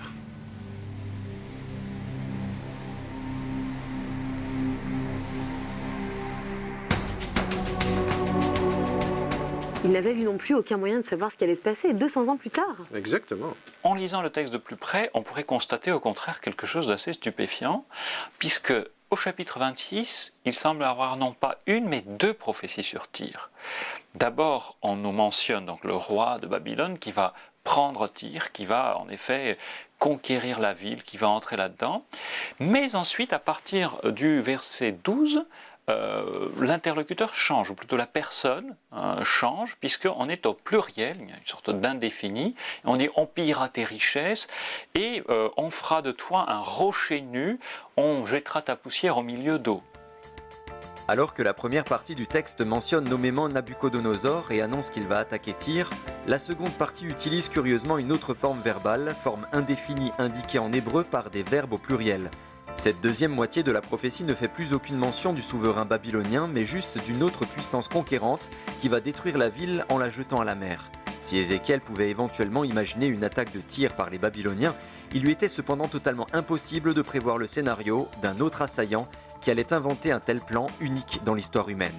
Il n'avait lui non plus aucun moyen de savoir ce qui allait se passer 200 ans plus tard. Exactement. En lisant le texte de plus près, on pourrait constater au contraire quelque chose d'assez stupéfiant, puisque au chapitre 26, il semble avoir non pas une, mais deux prophéties sur Tyr. D'abord, on nous mentionne donc le roi de Babylone qui va prendre Tyr, qui va en effet conquérir la ville, qui va entrer là-dedans. Mais ensuite, à partir du verset 12, l'interlocuteur change, ou plutôt la personne change, puisqu'on est au pluriel, il y a une sorte d'indéfini, on dit on pillera tes richesses, et on fera de toi un rocher nu, on jettera ta poussière au milieu d'eau. Alors que la première partie du texte mentionne nommément Nabuchodonosor et annonce qu'il va attaquer Tyr, la seconde partie utilise curieusement une autre forme verbale, forme indéfinie indiquée en hébreu par des verbes au pluriel. Cette deuxième moitié de la prophétie ne fait plus aucune mention du souverain babylonien, mais juste d'une autre puissance conquérante qui va détruire la ville en la jetant à la mer. Si Ézéchiel pouvait éventuellement imaginer une attaque de Tyr par les Babyloniens, il lui était cependant totalement impossible de prévoir le scénario d'un autre assaillant qui allait inventer un tel plan unique dans l'histoire humaine.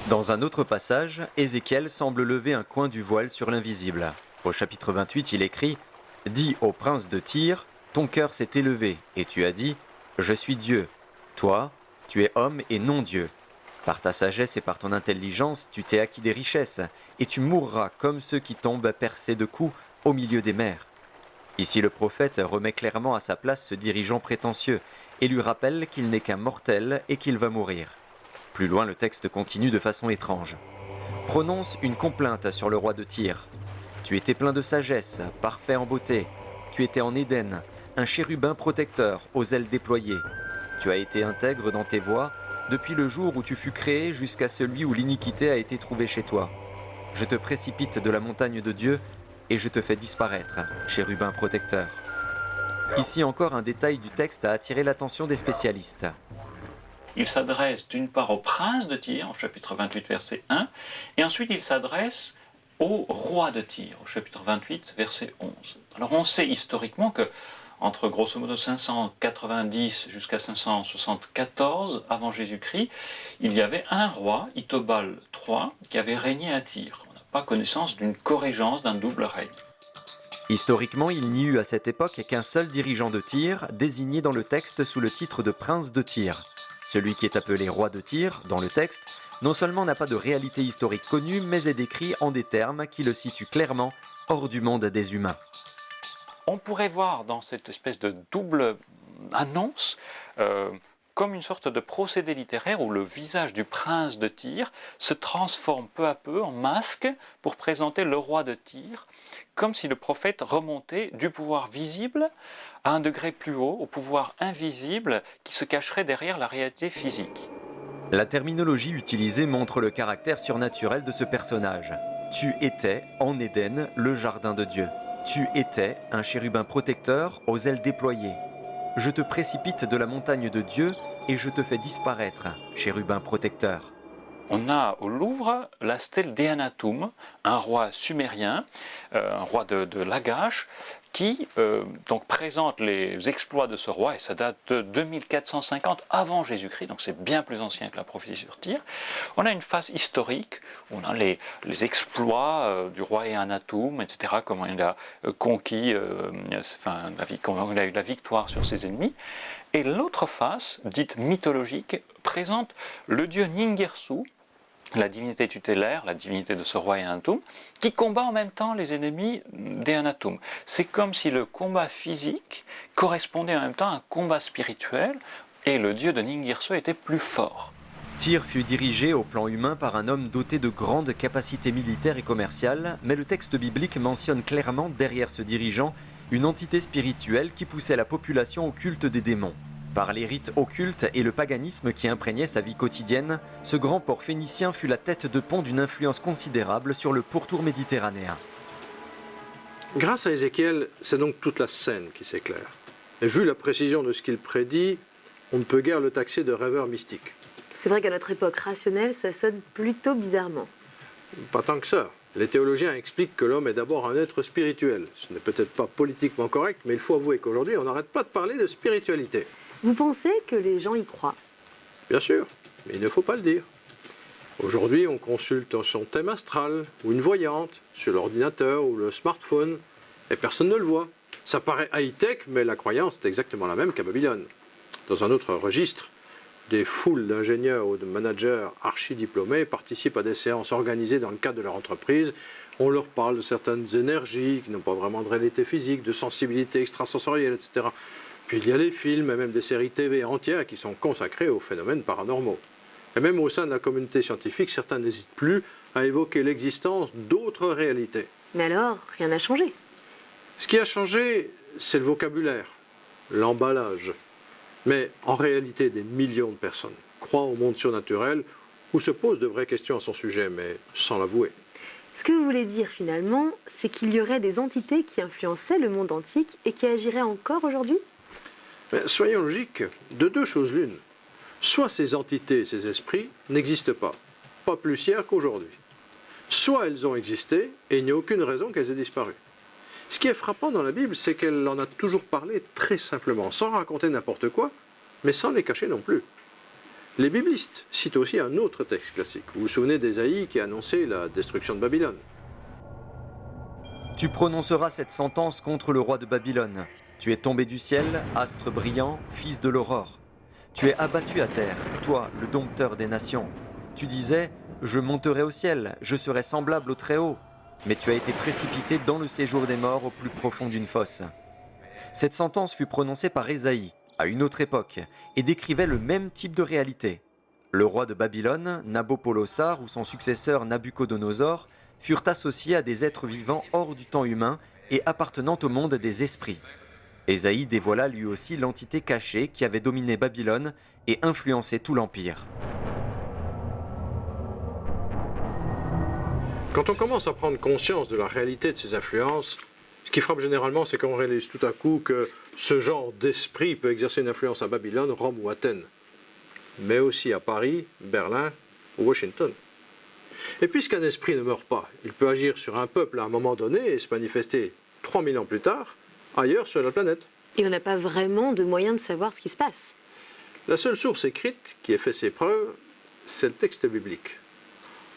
Dans un autre passage, Ézéchiel semble lever un coin du voile sur l'invisible. Au chapitre 28, il écrit « Dis au prince de Tyr, ton cœur s'est élevé, et tu as dit « Je suis Dieu ». Toi, tu es homme et non Dieu. Par ta sagesse et par ton intelligence, tu t'es acquis des richesses, et tu mourras comme ceux qui tombent percés de coups au milieu des mers. Ici, le prophète remet clairement à sa place ce dirigeant prétentieux, et lui rappelle qu'il n'est qu'un mortel et qu'il va mourir. Plus loin, le texte continue de façon étrange. Prononce une complainte sur le roi de Tyr. Tu étais plein de sagesse, parfait en beauté. Tu étais en Éden, un chérubin protecteur, aux ailes déployées. Tu as été intègre dans tes voies, depuis le jour où tu fus créé jusqu'à celui où l'iniquité a été trouvée chez toi. Je te précipite de la montagne de Dieu et je te fais disparaître, chérubin protecteur. Ici encore, un détail du texte a attiré l'attention des spécialistes. Il s'adresse d'une part au prince de Tyr, au chapitre 28, verset 1, et ensuite il s'adresse au roi de Tyr, au chapitre 28, verset 11. Alors on sait historiquement que entre grosso modo 590 jusqu'à 574 avant Jésus-Christ, il y avait un roi, Itobal III, qui avait régné à Tyr. On n'a pas connaissance d'une corrégence, d'un double règne. Historiquement, il n'y eut à cette époque qu'un seul dirigeant de Tyr, désigné dans le texte sous le titre de prince de Tyr. Celui qui est appelé roi de Tyr, dans le texte, non seulement n'a pas de réalité historique connue, mais est décrit en des termes qui le situent clairement hors du monde des humains. On pourrait voir dans cette espèce de double annonce comme une sorte de procédé littéraire où le visage du prince de Tyr se transforme peu à peu en masque pour présenter le roi de Tyr, comme si le prophète remontait du pouvoir visible à un degré plus haut, au pouvoir invisible qui se cacherait derrière la réalité physique. La terminologie utilisée montre le caractère surnaturel de ce personnage. Tu étais, en Éden, le jardin de Dieu. Tu étais un chérubin protecteur aux ailes déployées. Je te précipite de la montagne de Dieu et je te fais disparaître, chérubin protecteur. On a au Louvre la stèle d'Eannatum, un roi sumérien, un roi de Lagash, qui donc présente les exploits de ce roi, et ça date de 2450 avant Jésus-Christ, donc c'est bien plus ancien que la prophétie sur Tyr. On a une phase historique, où on a les exploits du roi Eannatum, etc., comment il a conquis, comment il a eu la victoire sur ses ennemis. Et l'autre face, dite mythologique, présente le dieu Ningirsu, la divinité tutélaire, la divinité de ce roi Eannatum, qui combat en même temps les ennemis d'Eannatum. C'est comme si le combat physique correspondait en même temps à un combat spirituel, et le dieu de Ningirsu était plus fort. Tyr fut dirigé au plan humain par un homme doté de grandes capacités militaires et commerciales, mais le texte biblique mentionne clairement derrière ce dirigeant une entité spirituelle qui poussait la population au culte des démons. Par les rites occultes et le paganisme qui imprégnaient sa vie quotidienne, ce grand port phénicien fut la tête de pont d'une influence considérable sur le pourtour méditerranéen. Grâce à Ézéchiel, c'est donc toute la scène qui s'éclaire. Et vu la précision de ce qu'il prédit, on ne peut guère le taxer de rêveur mystique. C'est vrai qu'à notre époque rationnelle, ça sonne plutôt bizarrement. Pas tant que ça. Les théologiens expliquent que l'homme est d'abord un être spirituel. Ce n'est peut-être pas politiquement correct, mais il faut avouer qu'aujourd'hui, on n'arrête pas de parler de spiritualité. Vous pensez que les gens y croient? Bien sûr, mais il ne faut pas le dire. Aujourd'hui, on consulte son thème astral ou une voyante sur l'ordinateur ou le smartphone, et personne ne le voit. Ça paraît high-tech, mais la croyance est exactement la même qu'à Babylone. Dans un autre registre, des foules d'ingénieurs ou de managers archi-diplômés participent à des séances organisées dans le cadre de leur entreprise. On leur parle de certaines énergies qui n'ont pas vraiment de réalité physique, de sensibilité extrasensorielle, etc. Puis il y a les films et même des séries TV entières qui sont consacrées aux phénomènes paranormaux. Et même au sein de la communauté scientifique, certains n'hésitent plus à évoquer l'existence d'autres réalités. Mais alors, rien n'a changé. Ce qui a changé, c'est le vocabulaire, l'emballage. Mais en réalité, des millions de personnes croient au monde surnaturel ou se posent de vraies questions à son sujet, mais sans l'avouer. Ce que vous voulez dire finalement, c'est qu'il y aurait des entités qui influençaient le monde antique et qui agiraient encore aujourd'hui? Mais soyons logiques, de deux choses l'une. Soit ces entités, ces esprits, n'existent pas plus hier qu'aujourd'hui. Soit elles ont existé et il n'y a aucune raison qu'elles aient disparu. Ce qui est frappant dans la Bible, c'est qu'elle en a toujours parlé très simplement, sans raconter n'importe quoi, mais sans les cacher non plus. Les biblistes citent aussi un autre texte classique. Vous vous souvenez d'Ésaïe qui a annoncé la destruction de Babylone. Tu prononceras cette sentence contre le roi de Babylone. Tu es tombé du ciel, astre brillant, fils de l'aurore. Tu es abattu à terre, toi, le dompteur des nations. Tu disais, je monterai au ciel, je serai semblable au Très-Haut. Mais tu as été précipité dans le séjour des morts au plus profond d'une fosse. Cette sentence fut prononcée par Ésaïe, à une autre époque, et décrivait le même type de réalité. Le roi de Babylone, Nabopolassar ou son successeur Nabuchodonosor furent associés à des êtres vivants hors du temps humain et appartenant au monde des esprits. Ésaïe dévoila lui aussi l'entité cachée qui avait dominé Babylone et influencé tout l'Empire. Quand on commence à prendre conscience de la réalité de ces influences, ce qui frappe généralement, c'est qu'on réalise tout à coup que ce genre d'esprit peut exercer une influence à Babylone, Rome ou Athènes, mais aussi à Paris, Berlin ou Washington. Et puisqu'un esprit ne meurt pas, il peut agir sur un peuple à un moment donné et se manifester 3000 ans plus tard, ailleurs sur la planète. Et on n'a pas vraiment de moyen de savoir ce qui se passe. La seule source écrite qui ait fait ses preuves, c'est le texte biblique.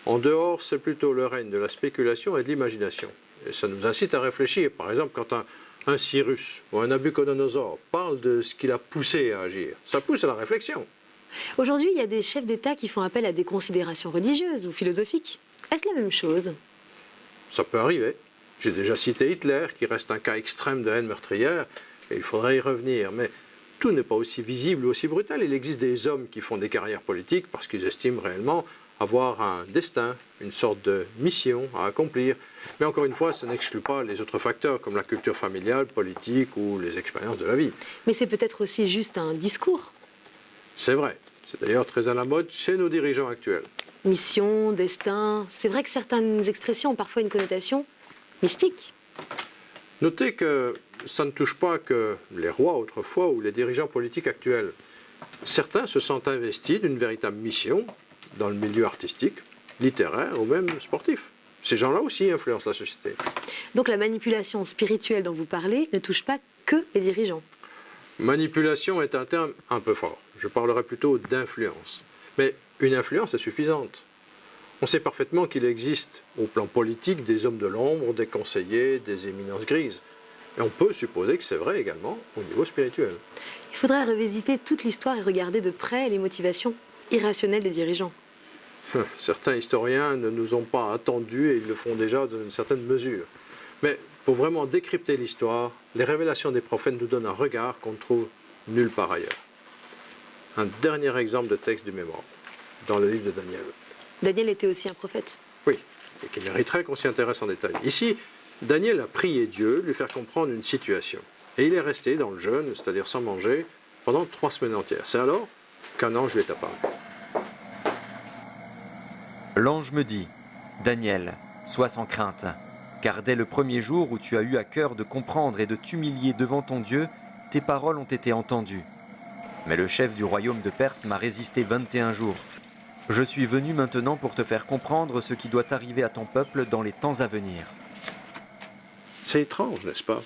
En dehors, c'est plutôt le règne de la spéculation et de l'imagination. Et ça nous incite à réfléchir. Par exemple, quand un Cyrus ou un Nabuchodonosor parle de ce qui l'a poussé à agir, ça pousse à la réflexion. Aujourd'hui, il y a des chefs d'État qui font appel à des considérations religieuses ou philosophiques. Est-ce la même chose? Ça peut arriver. J'ai déjà cité Hitler, qui reste un cas extrême de haine meurtrière, et il faudrait y revenir. Mais tout n'est pas aussi visible ou aussi brutal. Il existe des hommes qui font des carrières politiques parce qu'ils estiment réellement avoir un destin, une sorte de mission à accomplir. Mais encore une fois, ça n'exclut pas les autres facteurs comme la culture familiale, politique ou les expériences de la vie. Mais c'est peut-être aussi juste un discours. C'est vrai. C'est d'ailleurs très à la mode chez nos dirigeants actuels. Mission, destin. C'est vrai que certaines expressions ont parfois une connotation mystique. Notez que ça ne touche pas que les rois autrefois ou les dirigeants politiques actuels. Certains se sentent investis d'une véritable mission dans le milieu artistique, littéraire ou même sportif. Ces gens-là aussi influencent la société. Donc la manipulation spirituelle dont vous parlez ne touche pas que les dirigeants. Manipulation est un terme un peu fort. Je parlerai plutôt d'influence. Mais une influence est suffisante. On sait parfaitement qu'il existe au plan politique des hommes de l'ombre, des conseillers, des éminences grises. Et on peut supposer que c'est vrai également au niveau spirituel. Il faudrait revisiter toute l'histoire et regarder de près les motivations irrationnelles des dirigeants. Certains historiens ne nous ont pas attendus et ils le font déjà dans une certaine mesure. Mais pour vraiment décrypter l'histoire, les révélations des prophètes nous donnent un regard qu'on ne trouve nulle part ailleurs. Un dernier exemple de texte du mémoire, dans le livre de Daniel. Daniel était aussi un prophète. Oui, et qui mériterait qu'on s'y intéresse en détail. Ici, Daniel a prié Dieu de lui faire comprendre une situation. Et il est resté dans le jeûne, c'est-à-dire sans manger, pendant 3 semaines entières. C'est alors qu'un ange lui est apparu. L'ange me dit, Daniel, sois sans crainte, car dès le premier jour où tu as eu à cœur de comprendre et de t'humilier devant ton Dieu, tes paroles ont été entendues. Mais le chef du royaume de Perse m'a résisté 21 jours. Je suis venu maintenant pour te faire comprendre ce qui doit arriver à ton peuple dans les temps à venir. » C'est étrange, n'est-ce pas?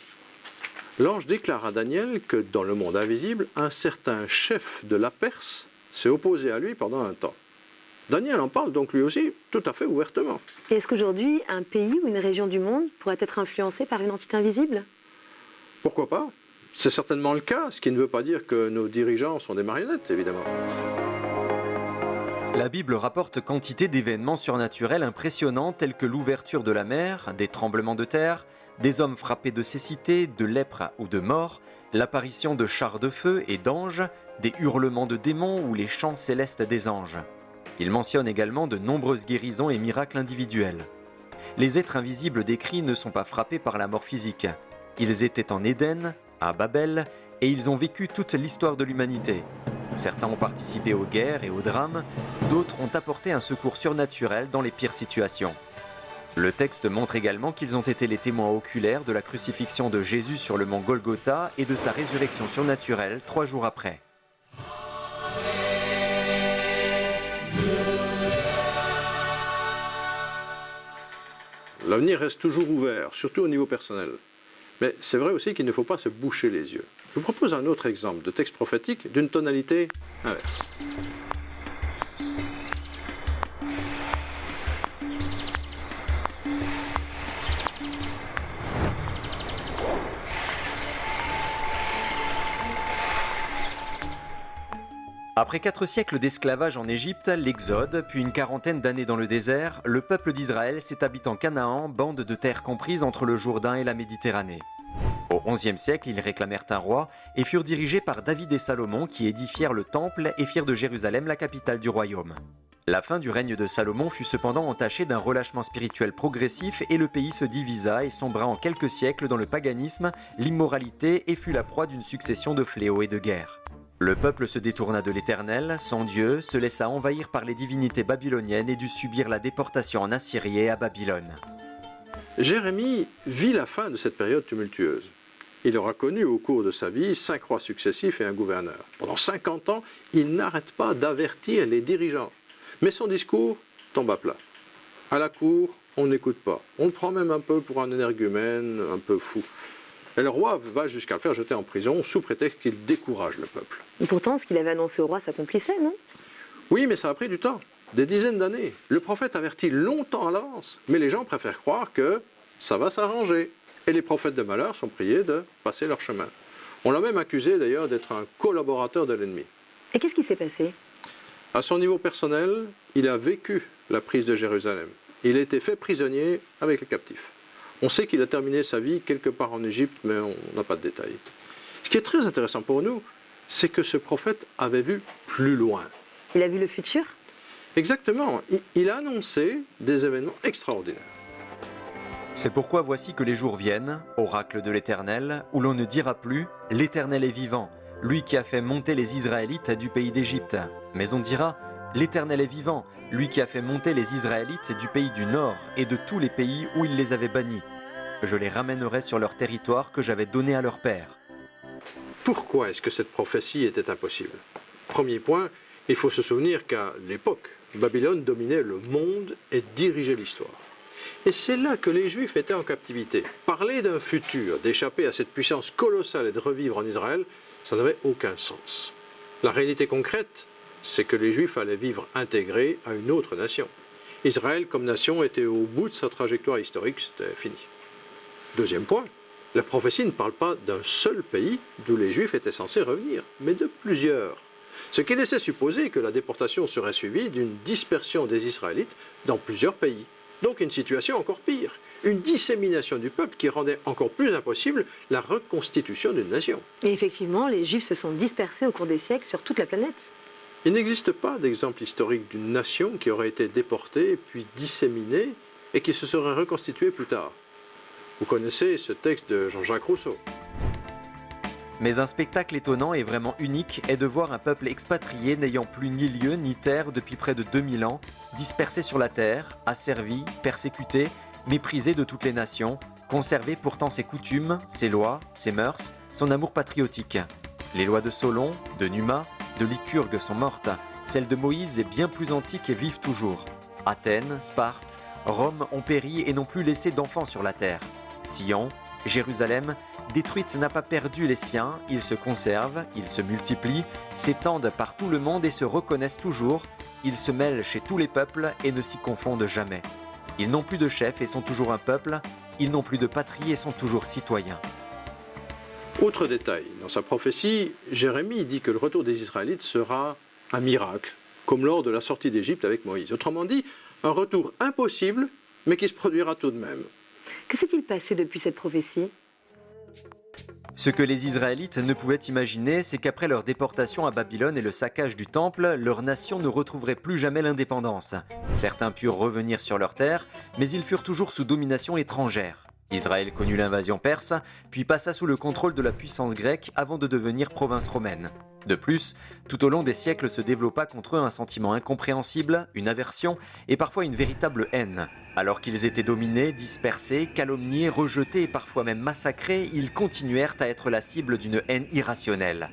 L'ange déclare à Daniel que dans le monde invisible, un certain chef de la Perse s'est opposé à lui pendant un temps. Daniel en parle donc lui aussi tout à fait ouvertement. Et est-ce qu'aujourd'hui, un pays ou une région du monde pourrait être influencé par une entité invisible? Pourquoi pas? C'est certainement le cas, ce qui ne veut pas dire que nos dirigeants sont des marionnettes, évidemment. La Bible rapporte quantité d'événements surnaturels impressionnants tels que l'ouverture de la mer, des tremblements de terre, des hommes frappés de cécité, de lèpre ou de mort, l'apparition de chars de feu et d'anges, des hurlements de démons ou les chants célestes des anges. Il mentionne également de nombreuses guérisons et miracles individuels. Les êtres invisibles décrits ne sont pas frappés par la mort physique. Ils étaient en Éden, à Babel, et ils ont vécu toute l'histoire de l'humanité. Certains ont participé aux guerres et aux drames, d'autres ont apporté un secours surnaturel dans les pires situations. Le texte montre également qu'ils ont été les témoins oculaires de la crucifixion de Jésus sur le mont Golgotha et de sa résurrection surnaturelle 3 jours après. L'avenir reste toujours ouvert, surtout au niveau personnel. Mais c'est vrai aussi qu'il ne faut pas se boucher les yeux. Je vous propose un autre exemple de texte prophétique d'une tonalité inverse. Après 4 siècles d'esclavage en Égypte, l'Exode, puis une quarantaine d'années dans le désert, le peuple d'Israël s'établit en Canaan, bande de terre comprise entre le Jourdain et la Méditerranée. Au XIe siècle, ils réclamèrent un roi et furent dirigés par David et Salomon qui édifièrent le temple et firent de Jérusalem la capitale du royaume. La fin du règne de Salomon fut cependant entachée d'un relâchement spirituel progressif et le pays se divisa et sombra en quelques siècles dans le paganisme, l'immoralité et fut la proie d'une succession de fléaux et de guerres. Le peuple se détourna de l'Éternel, sans Dieu, se laissa envahir par les divinités babyloniennes et dut subir la déportation en Assyrie et à Babylone. Jérémie vit la fin de cette période tumultueuse. Il aura connu au cours de sa vie 5 rois successifs et un gouverneur. Pendant 50 ans, il n'arrête pas d'avertir les dirigeants. Mais son discours tombe à plat. À la cour, on n'écoute pas. On le prend même un peu pour un énergumène, un peu fou. Et le roi va jusqu'à le faire jeter en prison sous prétexte qu'il décourage le peuple. Et pourtant, ce qu'il avait annoncé au roi s'accomplissait, non? Oui, mais ça a pris du temps, des dizaines d'années. Le prophète avertit longtemps à l'avance, mais les gens préfèrent croire que ça va s'arranger. Et les prophètes de malheur sont priés de passer leur chemin. On l'a même accusé d'ailleurs d'être un collaborateur de l'ennemi. Et qu'est-ce qui s'est passé? À son niveau personnel, il a vécu la prise de Jérusalem. Il a été fait prisonnier avec les captifs. On sait qu'il a terminé sa vie quelque part en Égypte, mais on n'a pas de détails. Ce qui est très intéressant pour nous, c'est que ce prophète avait vu plus loin. Il a vu le futur? Exactement. Il a annoncé des événements extraordinaires. C'est pourquoi voici que les jours viennent, oracle de l'Éternel, où l'on ne dira plus « L'Éternel est vivant, lui qui a fait monter les Israélites du pays d'Égypte ». Mais on dira « L'Éternel est vivant, lui qui a fait monter les Israélites du pays du Nord et de tous les pays où il les avait bannis. Je les ramènerai sur leur territoire que j'avais donné à leur père. » Pourquoi est-ce que cette prophétie était impossible? Premier point, il faut se souvenir qu'à l'époque, Babylone dominait le monde et dirigeait l'histoire. Et c'est là que les Juifs étaient en captivité. Parler d'un futur, d'échapper à cette puissance colossale et de revivre en Israël, ça n'avait aucun sens. La réalité concrète, c'est que les Juifs allaient vivre intégrés à une autre nation. Israël, comme nation, était au bout de sa trajectoire historique, c'était fini. Deuxième point, la prophétie ne parle pas d'un seul pays d'où les Juifs étaient censés revenir, mais de plusieurs. Ce qui laissait supposer que la déportation serait suivie d'une dispersion des Israélites dans plusieurs pays. Donc une situation encore pire, une dissémination du peuple qui rendait encore plus impossible la reconstitution d'une nation. Et effectivement, les Juifs se sont dispersés au cours des siècles sur toute la planète. Il n'existe pas d'exemple historique d'une nation qui aurait été déportée puis disséminée et qui se serait reconstituée plus tard. Vous connaissez ce texte de Jean-Jacques Rousseau. Mais un spectacle étonnant et vraiment unique est de voir un peuple expatrié n'ayant plus ni lieu ni terre depuis près de 2000 ans, dispersé sur la terre, asservi, persécuté, méprisé de toutes les nations, conserver pourtant ses coutumes, ses lois, ses mœurs, son amour patriotique. Les lois de Solon, de Numa, de Lycurgue sont mortes. Celles de Moïse est bien plus antique et vivent toujours. Athènes, Sparte, Rome ont péri et n'ont plus laissé d'enfants sur la terre. Sion, Jérusalem, détruite n'a pas perdu les siens, ils se conservent, ils se multiplient, s'étendent par tout le monde et se reconnaissent toujours, ils se mêlent chez tous les peuples et ne s'y confondent jamais. Ils n'ont plus de chef et sont toujours un peuple, ils n'ont plus de patrie et sont toujours citoyens. Autre détail, dans sa prophétie, Jérémie dit que le retour des Israélites sera un miracle, comme lors de la sortie d'Égypte avec Moïse. Autrement dit, un retour impossible, mais qui se produira tout de même. Que s'est-il passé depuis cette prophétie ? Ce que les Israélites ne pouvaient imaginer, c'est qu'après leur déportation à Babylone et le saccage du temple, leur nation ne retrouverait plus jamais l'indépendance. Certains purent revenir sur leur terre, mais ils furent toujours sous domination étrangère. Israël connut l'invasion perse, puis passa sous le contrôle de la puissance grecque avant de devenir province romaine. De plus, tout au long des siècles se développa contre eux un sentiment incompréhensible, une aversion et parfois une véritable haine. Alors qu'ils étaient dominés, dispersés, calomniés, rejetés et parfois même massacrés, ils continuèrent à être la cible d'une haine irrationnelle.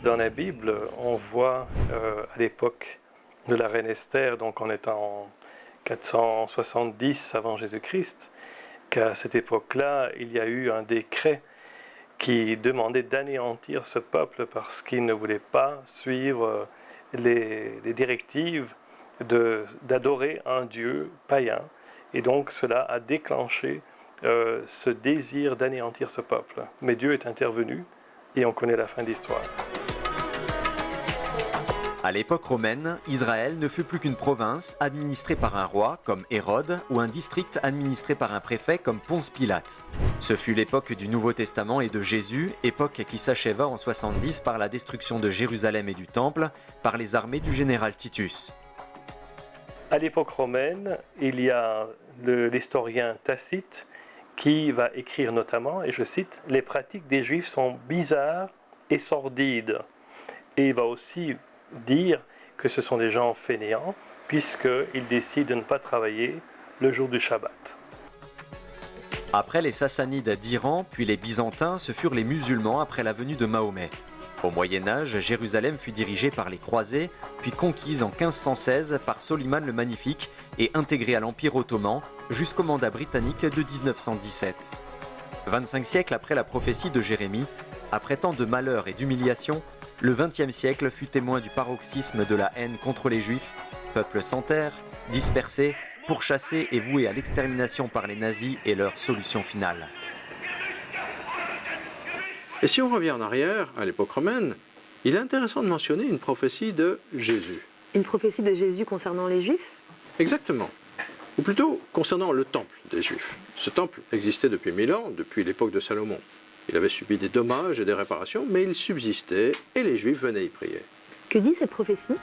Dans la Bible, on voit à l'époque de la reine Esther, donc on est en 470 avant Jésus-Christ, qu'à cette époque-là, il y a eu un décret qui demandait d'anéantir ce peuple parce qu'il ne voulait pas suivre les directives d'adorer un dieu païen. Et donc cela a déclenché ce désir d'anéantir ce peuple. Mais Dieu est intervenu et on connaît la fin de l'histoire. À l'époque romaine, Israël ne fut plus qu'une province administrée par un roi, comme Hérode, ou un district administré par un préfet, comme Ponce Pilate. Ce fut l'époque du Nouveau Testament et de Jésus, époque qui s'acheva en 70 par la destruction de Jérusalem et du Temple, par les armées du général Titus. À l'époque romaine, il y a l'historien Tacite qui va écrire notamment, et je cite, « Les pratiques des Juifs sont bizarres et sordides ». Et il va aussi dire que ce sont des gens fainéants puisqu'ils décident de ne pas travailler le jour du Shabbat. Après les Sassanides d'Iran, puis les Byzantins, ce furent les musulmans après la venue de Mahomet. Au Moyen-Âge, Jérusalem fut dirigée par les croisés, puis conquise en 1516 par Soliman le Magnifique et intégrée à l'Empire ottoman jusqu'au mandat britannique de 1917. 25 siècles après la prophétie de Jérémie, après tant de malheurs et d'humiliations, le XXe siècle fut témoin du paroxysme de la haine contre les Juifs, peuple sans terre, dispersé, pourchassé et voué à l'extermination par les nazis et leur solution finale. Et si on revient en arrière, à l'époque romaine, il est intéressant de mentionner une prophétie de Jésus. Une prophétie de Jésus concernant les Juifs ? Exactement. Ou plutôt concernant le temple des Juifs. Ce temple existait depuis 1000 ans, depuis l'époque de Salomon. Il avait subi des dommages et des réparations, mais il subsistait et les Juifs venaient y prier. Que dit cette prophétie ?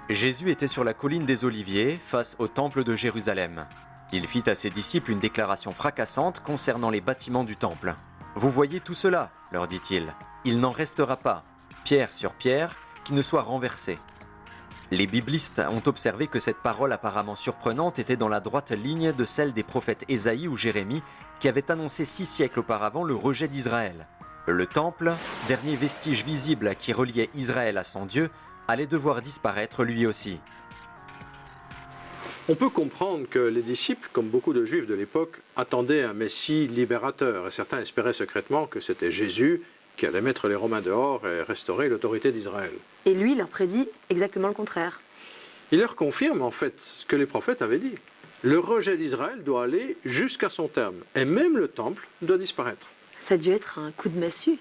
Jésus était sur la colline des Oliviers, face au temple de Jérusalem. Il fit à ses disciples une déclaration fracassante concernant les bâtiments du temple. « Vous voyez tout cela, leur dit-il. Il n'en restera pas, pierre sur pierre, qui ne soit renversé. » Les biblistes ont observé que cette parole apparemment surprenante était dans la droite ligne de celle des prophètes Ésaïe ou Jérémie, qui avaient annoncé 6 siècles auparavant le rejet d'Israël. Le temple, dernier vestige visible qui reliait Israël à son Dieu, allait devoir disparaître lui aussi. On peut comprendre que les disciples, comme beaucoup de Juifs de l'époque, attendaient un Messie libérateur, et certains espéraient secrètement que c'était Jésus qui allait mettre les Romains dehors et restaurer l'autorité d'Israël. Et lui, il leur prédit exactement le contraire. Il leur confirme en fait ce que les prophètes avaient dit. Le rejet d'Israël doit aller jusqu'à son terme, et même le temple doit disparaître. Ça a dû être un coup de massue.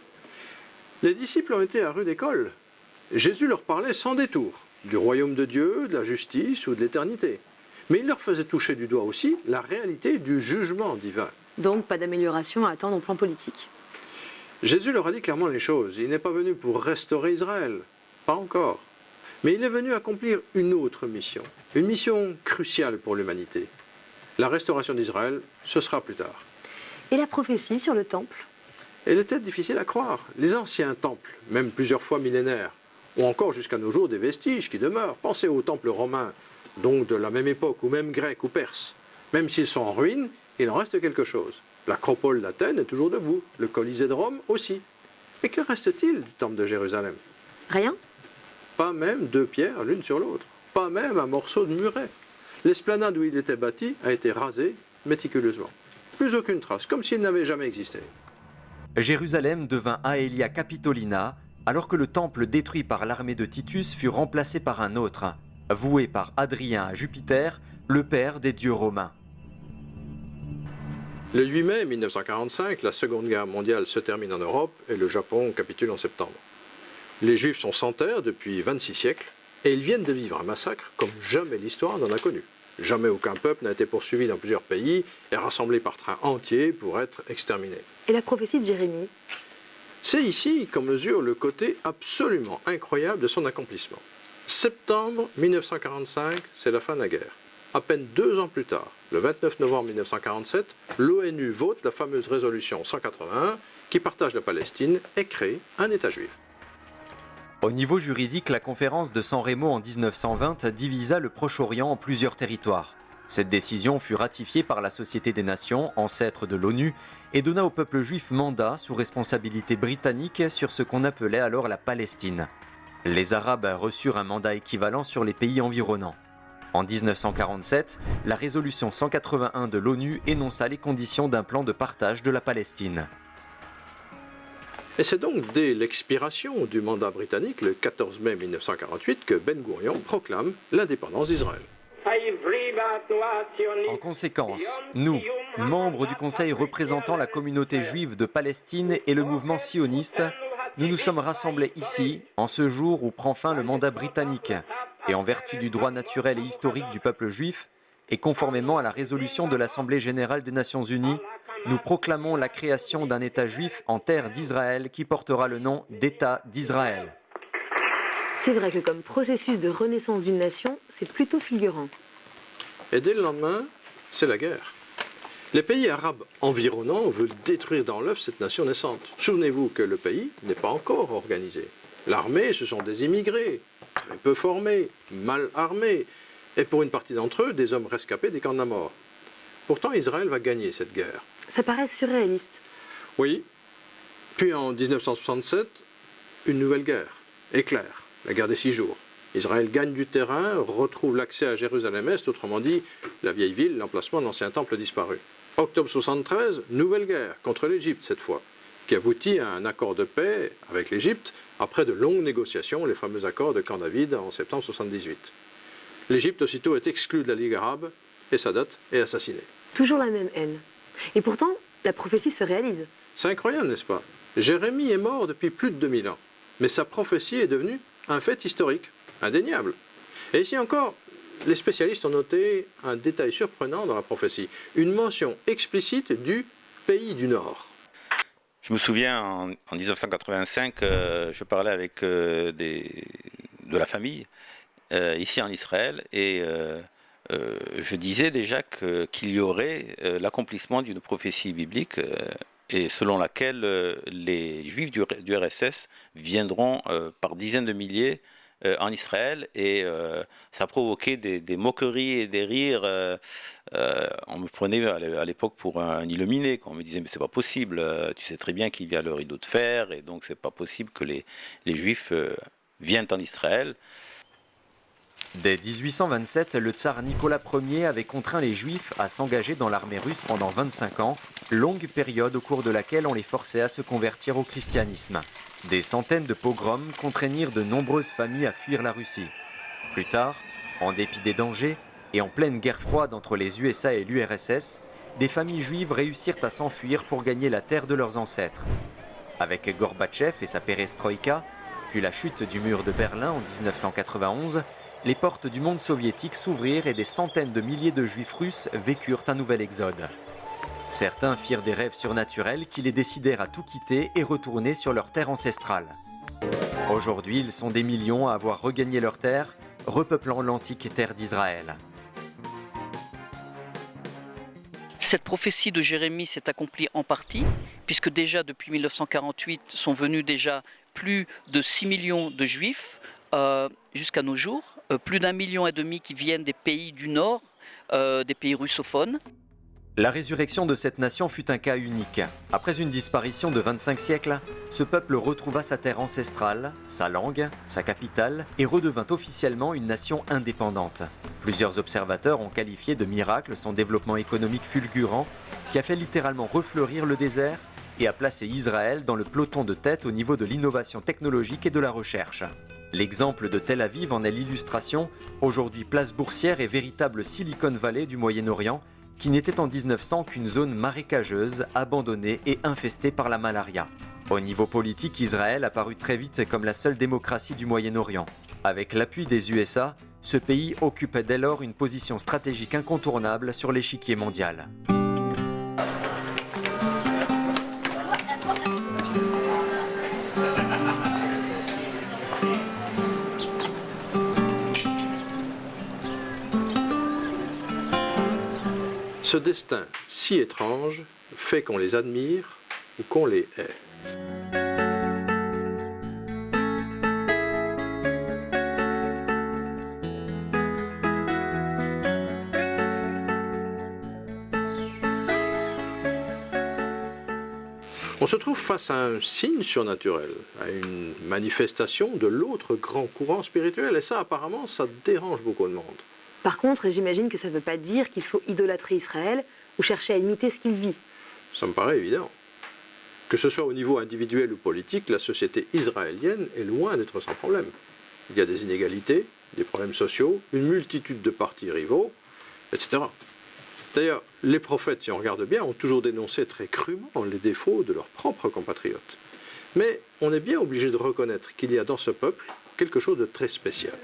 Les disciples ont été à rude école. Jésus leur parlait sans détour, du royaume de Dieu, de la justice ou de l'éternité. Mais il leur faisait toucher du doigt aussi la réalité du jugement divin. Donc pas d'amélioration à attendre au plan politique. Jésus leur a dit clairement les choses. Il n'est pas venu pour restaurer Israël, pas encore. Mais il est venu accomplir une autre mission, une mission cruciale pour l'humanité. La restauration d'Israël, ce sera plus tard. Et la prophétie sur le temple ? Elle était difficile à croire. Les anciens temples, même plusieurs fois millénaires, ont encore jusqu'à nos jours des vestiges qui demeurent. Pensez aux temples romains, donc de la même époque, ou même grecs ou perses. Même s'ils sont en ruine, il en reste quelque chose. L'acropole d'Athènes est toujours debout, le Colisée de Rome aussi. Et que reste-t-il du temple de Jérusalem? Rien? Pas même 2 pierres l'une sur l'autre, pas même un morceau de muret. L'esplanade où il était bâti a été rasée méticuleusement. Plus aucune trace, comme s'il n'avait jamais existé. Jérusalem devint Aelia Capitolina, alors que le temple détruit par l'armée de Titus fut remplacé par un autre, voué par Hadrien à Jupiter, le père des dieux romains. Le 8 mai 1945, la Seconde Guerre mondiale se termine en Europe et le Japon capitule en septembre. Les Juifs sont sans terre depuis 26 siècles et ils viennent de vivre un massacre comme jamais l'histoire n'en a connu. Jamais aucun peuple n'a été poursuivi dans plusieurs pays et rassemblé par train entier pour être exterminé. Et la prophétie de Jérémie? C'est ici qu'on mesure le côté absolument incroyable de son accomplissement. Septembre 1945, c'est la fin de la guerre. À peine 2 ans plus tard, le 29 novembre 1947, l'ONU vote la fameuse résolution 181 qui partage la Palestine et crée un État juif. Au niveau juridique, la conférence de San Remo en 1920 divisa le Proche-Orient en plusieurs territoires. Cette décision fut ratifiée par la Société des Nations, ancêtre de l'ONU, et donna au peuple juif mandat sous responsabilité britannique sur ce qu'on appelait alors la Palestine. Les Arabes reçurent un mandat équivalent sur les pays environnants. En 1947, la résolution 181 de l'ONU énonça les conditions d'un plan de partage de la Palestine. Et c'est donc dès l'expiration du mandat britannique, le 14 mai 1948, que Ben Gourion proclame l'indépendance d'Israël. En conséquence, nous, membres du Conseil représentant la communauté juive de Palestine et le mouvement sioniste, nous nous sommes rassemblés ici, en ce jour où prend fin le mandat britannique, et en vertu du droit naturel et historique du peuple juif, et conformément à la résolution de l'Assemblée générale des Nations unies, nous proclamons la création d'un État juif en terre d'Israël qui portera le nom d'État d'Israël. C'est vrai que comme processus de renaissance d'une nation, c'est plutôt fulgurant. Et dès le lendemain, c'est la guerre. Les pays arabes environnants veulent détruire dans l'œuf cette nation naissante. Souvenez-vous que le pays n'est pas encore organisé. L'armée, ce sont des immigrés, très peu formés, mal armés, et pour une partie d'entre eux, des hommes rescapés des camps de la mort. Pourtant, Israël va gagner cette guerre. Ça paraît surréaliste. Oui. Puis en 1967, une nouvelle guerre éclaire, la guerre des 6 jours. Israël gagne du terrain, retrouve l'accès à Jérusalem-Est, autrement dit, la vieille ville, l'emplacement de l'ancien temple disparu. Octobre 73, nouvelle guerre, contre l'Égypte cette fois, qui aboutit à un accord de paix avec l'Égypte, après de longues négociations, les fameux accords de Camp David en septembre 78. L'Égypte aussitôt est exclue de la Ligue arabe, et Sadat est assassiné. Toujours la même haine. Et pourtant, la prophétie se réalise. C'est incroyable, n'est-ce pas? Jérémie est mort depuis plus de 2000 ans, mais sa prophétie est devenue un fait historique, indéniable. Et ici encore, les spécialistes ont noté un détail surprenant dans la prophétie, une mention explicite du pays du Nord. Je me souviens, en 1985, je parlais avec de la famille, ici en Israël, et je disais déjà qu'il y aurait l'accomplissement d'une prophétie biblique, et selon laquelle les Juifs du RSS viendront par dizaines de milliers en Israël, et ça a provoqué des moqueries et des rires. On me prenait à l'époque pour un illuminé, quand on me disait mais c'est pas possible, tu sais très bien qu'il y a le rideau de fer, et donc c'est pas possible que les Juifs viennent en Israël. Dès 1827, le tsar Nicolas Ier avait contraint les Juifs à s'engager dans l'armée russe pendant 25 ans, longue période au cours de laquelle on les forçait à se convertir au christianisme. Des centaines de pogroms contraignirent de nombreuses familles à fuir la Russie. Plus tard, en dépit des dangers et en pleine guerre froide entre les USA et l'URSS, des familles juives réussirent à s'enfuir pour gagner la terre de leurs ancêtres. Avec Gorbatchev et sa perestroïka, puis la chute du mur de Berlin en 1991, les portes du monde soviétique s'ouvrirent et des centaines de milliers de juifs russes vécurent un nouvel exode. Certains firent des rêves surnaturels qui les décidèrent à tout quitter et retourner sur leur terre ancestrale. Aujourd'hui, ils sont des millions à avoir regagné leur terre, repeuplant l'antique terre d'Israël. Cette prophétie de Jérémie s'est accomplie en partie, puisque déjà depuis 1948 sont venus déjà plus de 6 millions de juifs jusqu'à nos jours, plus d'1,5 million qui viennent des pays du Nord, des pays russophones. La résurrection de cette nation fut un cas unique. Après une disparition de 25 siècles, ce peuple retrouva sa terre ancestrale, sa langue, sa capitale et redevint officiellement une nation indépendante. Plusieurs observateurs ont qualifié de miracle son développement économique fulgurant qui a fait littéralement refleurir le désert et a placé Israël dans le peloton de tête au niveau de l'innovation technologique et de la recherche. L'exemple de Tel Aviv en est l'illustration, aujourd'hui place boursière et véritable Silicon Valley du Moyen-Orient, qui n'était en 1900 qu'une zone marécageuse, abandonnée et infestée par la malaria. Au niveau politique, Israël apparut très vite comme la seule démocratie du Moyen-Orient. Avec l'appui des USA, ce pays occupait dès lors une position stratégique incontournable sur l'échiquier mondial. Ce destin si étrange fait qu'on les admire ou qu'on les hait. On se trouve face à un signe surnaturel, à une manifestation de l'autre grand courant spirituel, et ça apparemment ça dérange beaucoup de monde. Par contre, j'imagine que ça ne veut pas dire qu'il faut idolâtrer Israël ou chercher à imiter ce qu'il vit. Ça me paraît évident. Que ce soit au niveau individuel ou politique, la société israélienne est loin d'être sans problème. Il y a des inégalités, des problèmes sociaux, une multitude de partis rivaux, etc. D'ailleurs, les prophètes, si on regarde bien, ont toujours dénoncé très crûment les défauts de leurs propres compatriotes. Mais on est bien obligé de reconnaître qu'il y a dans ce peuple quelque chose de très spécial.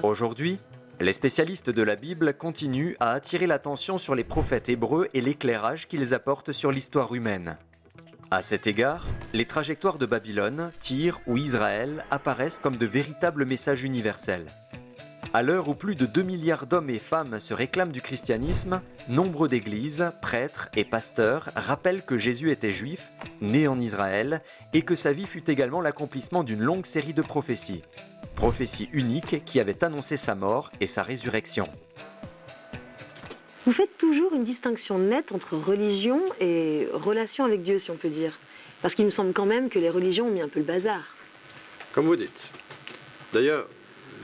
Aujourd'hui, les spécialistes de la Bible continuent à attirer l'attention sur les prophètes hébreux et l'éclairage qu'ils apportent sur l'histoire humaine. À cet égard, les trajectoires de Babylone, Tyr ou Israël apparaissent comme de véritables messages universels. À l'heure où plus de 2 milliards d'hommes et femmes se réclament du christianisme, nombre d'églises, prêtres et pasteurs rappellent que Jésus était juif, né en Israël, et que sa vie fut également l'accomplissement d'une longue série de prophéties. Prophéties uniques qui avaient annoncé sa mort et sa résurrection. Vous faites toujours une distinction nette entre religion et relation avec Dieu, si on peut dire. Parce qu'il me semble quand même que les religions ont mis un peu le bazar. Comme vous dites. D'ailleurs,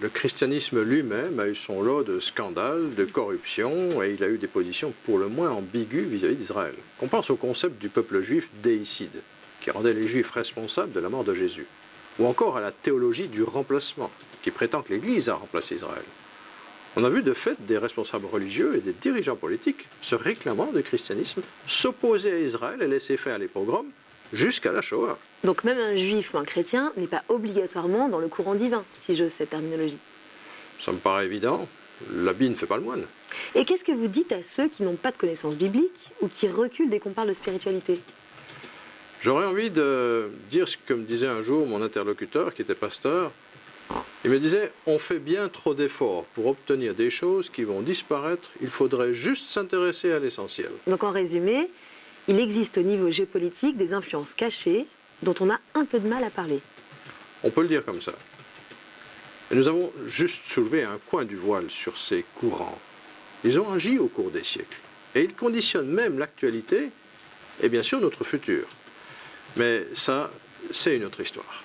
le christianisme lui-même a eu son lot de scandales, de corruption, et il a eu des positions pour le moins ambiguës vis-à-vis d'Israël. On pense au concept du peuple juif déicide, qui rendait les juifs responsables de la mort de Jésus. Ou encore à la théologie du remplacement, qui prétend que l'Église a remplacé Israël. On a vu de fait des responsables religieux et des dirigeants politiques se réclamant du christianisme, s'opposer à Israël et laisser faire les pogroms jusqu'à la Shoah. Donc même un juif ou un chrétien n'est pas obligatoirement dans le courant divin, si j'ose cette terminologie. Ça me paraît évident. L'habit ne fait pas le moine. Et qu'est-ce que vous dites à ceux qui n'ont pas de connaissances bibliques ou qui reculent dès qu'on parle de spiritualité ? J'aurais envie de dire ce que me disait un jour mon interlocuteur qui était pasteur. Il me disait, on fait bien trop d'efforts pour obtenir des choses qui vont disparaître, il faudrait juste s'intéresser à l'essentiel. Donc en résumé, il existe au niveau géopolitique des influences cachées dont on a un peu de mal à parler. On peut le dire comme ça. Et nous avons juste soulevé un coin du voile sur ces courants. Ils ont agi au cours des siècles. Et ils conditionnent même l'actualité et bien sûr notre futur. Mais ça, c'est une autre histoire.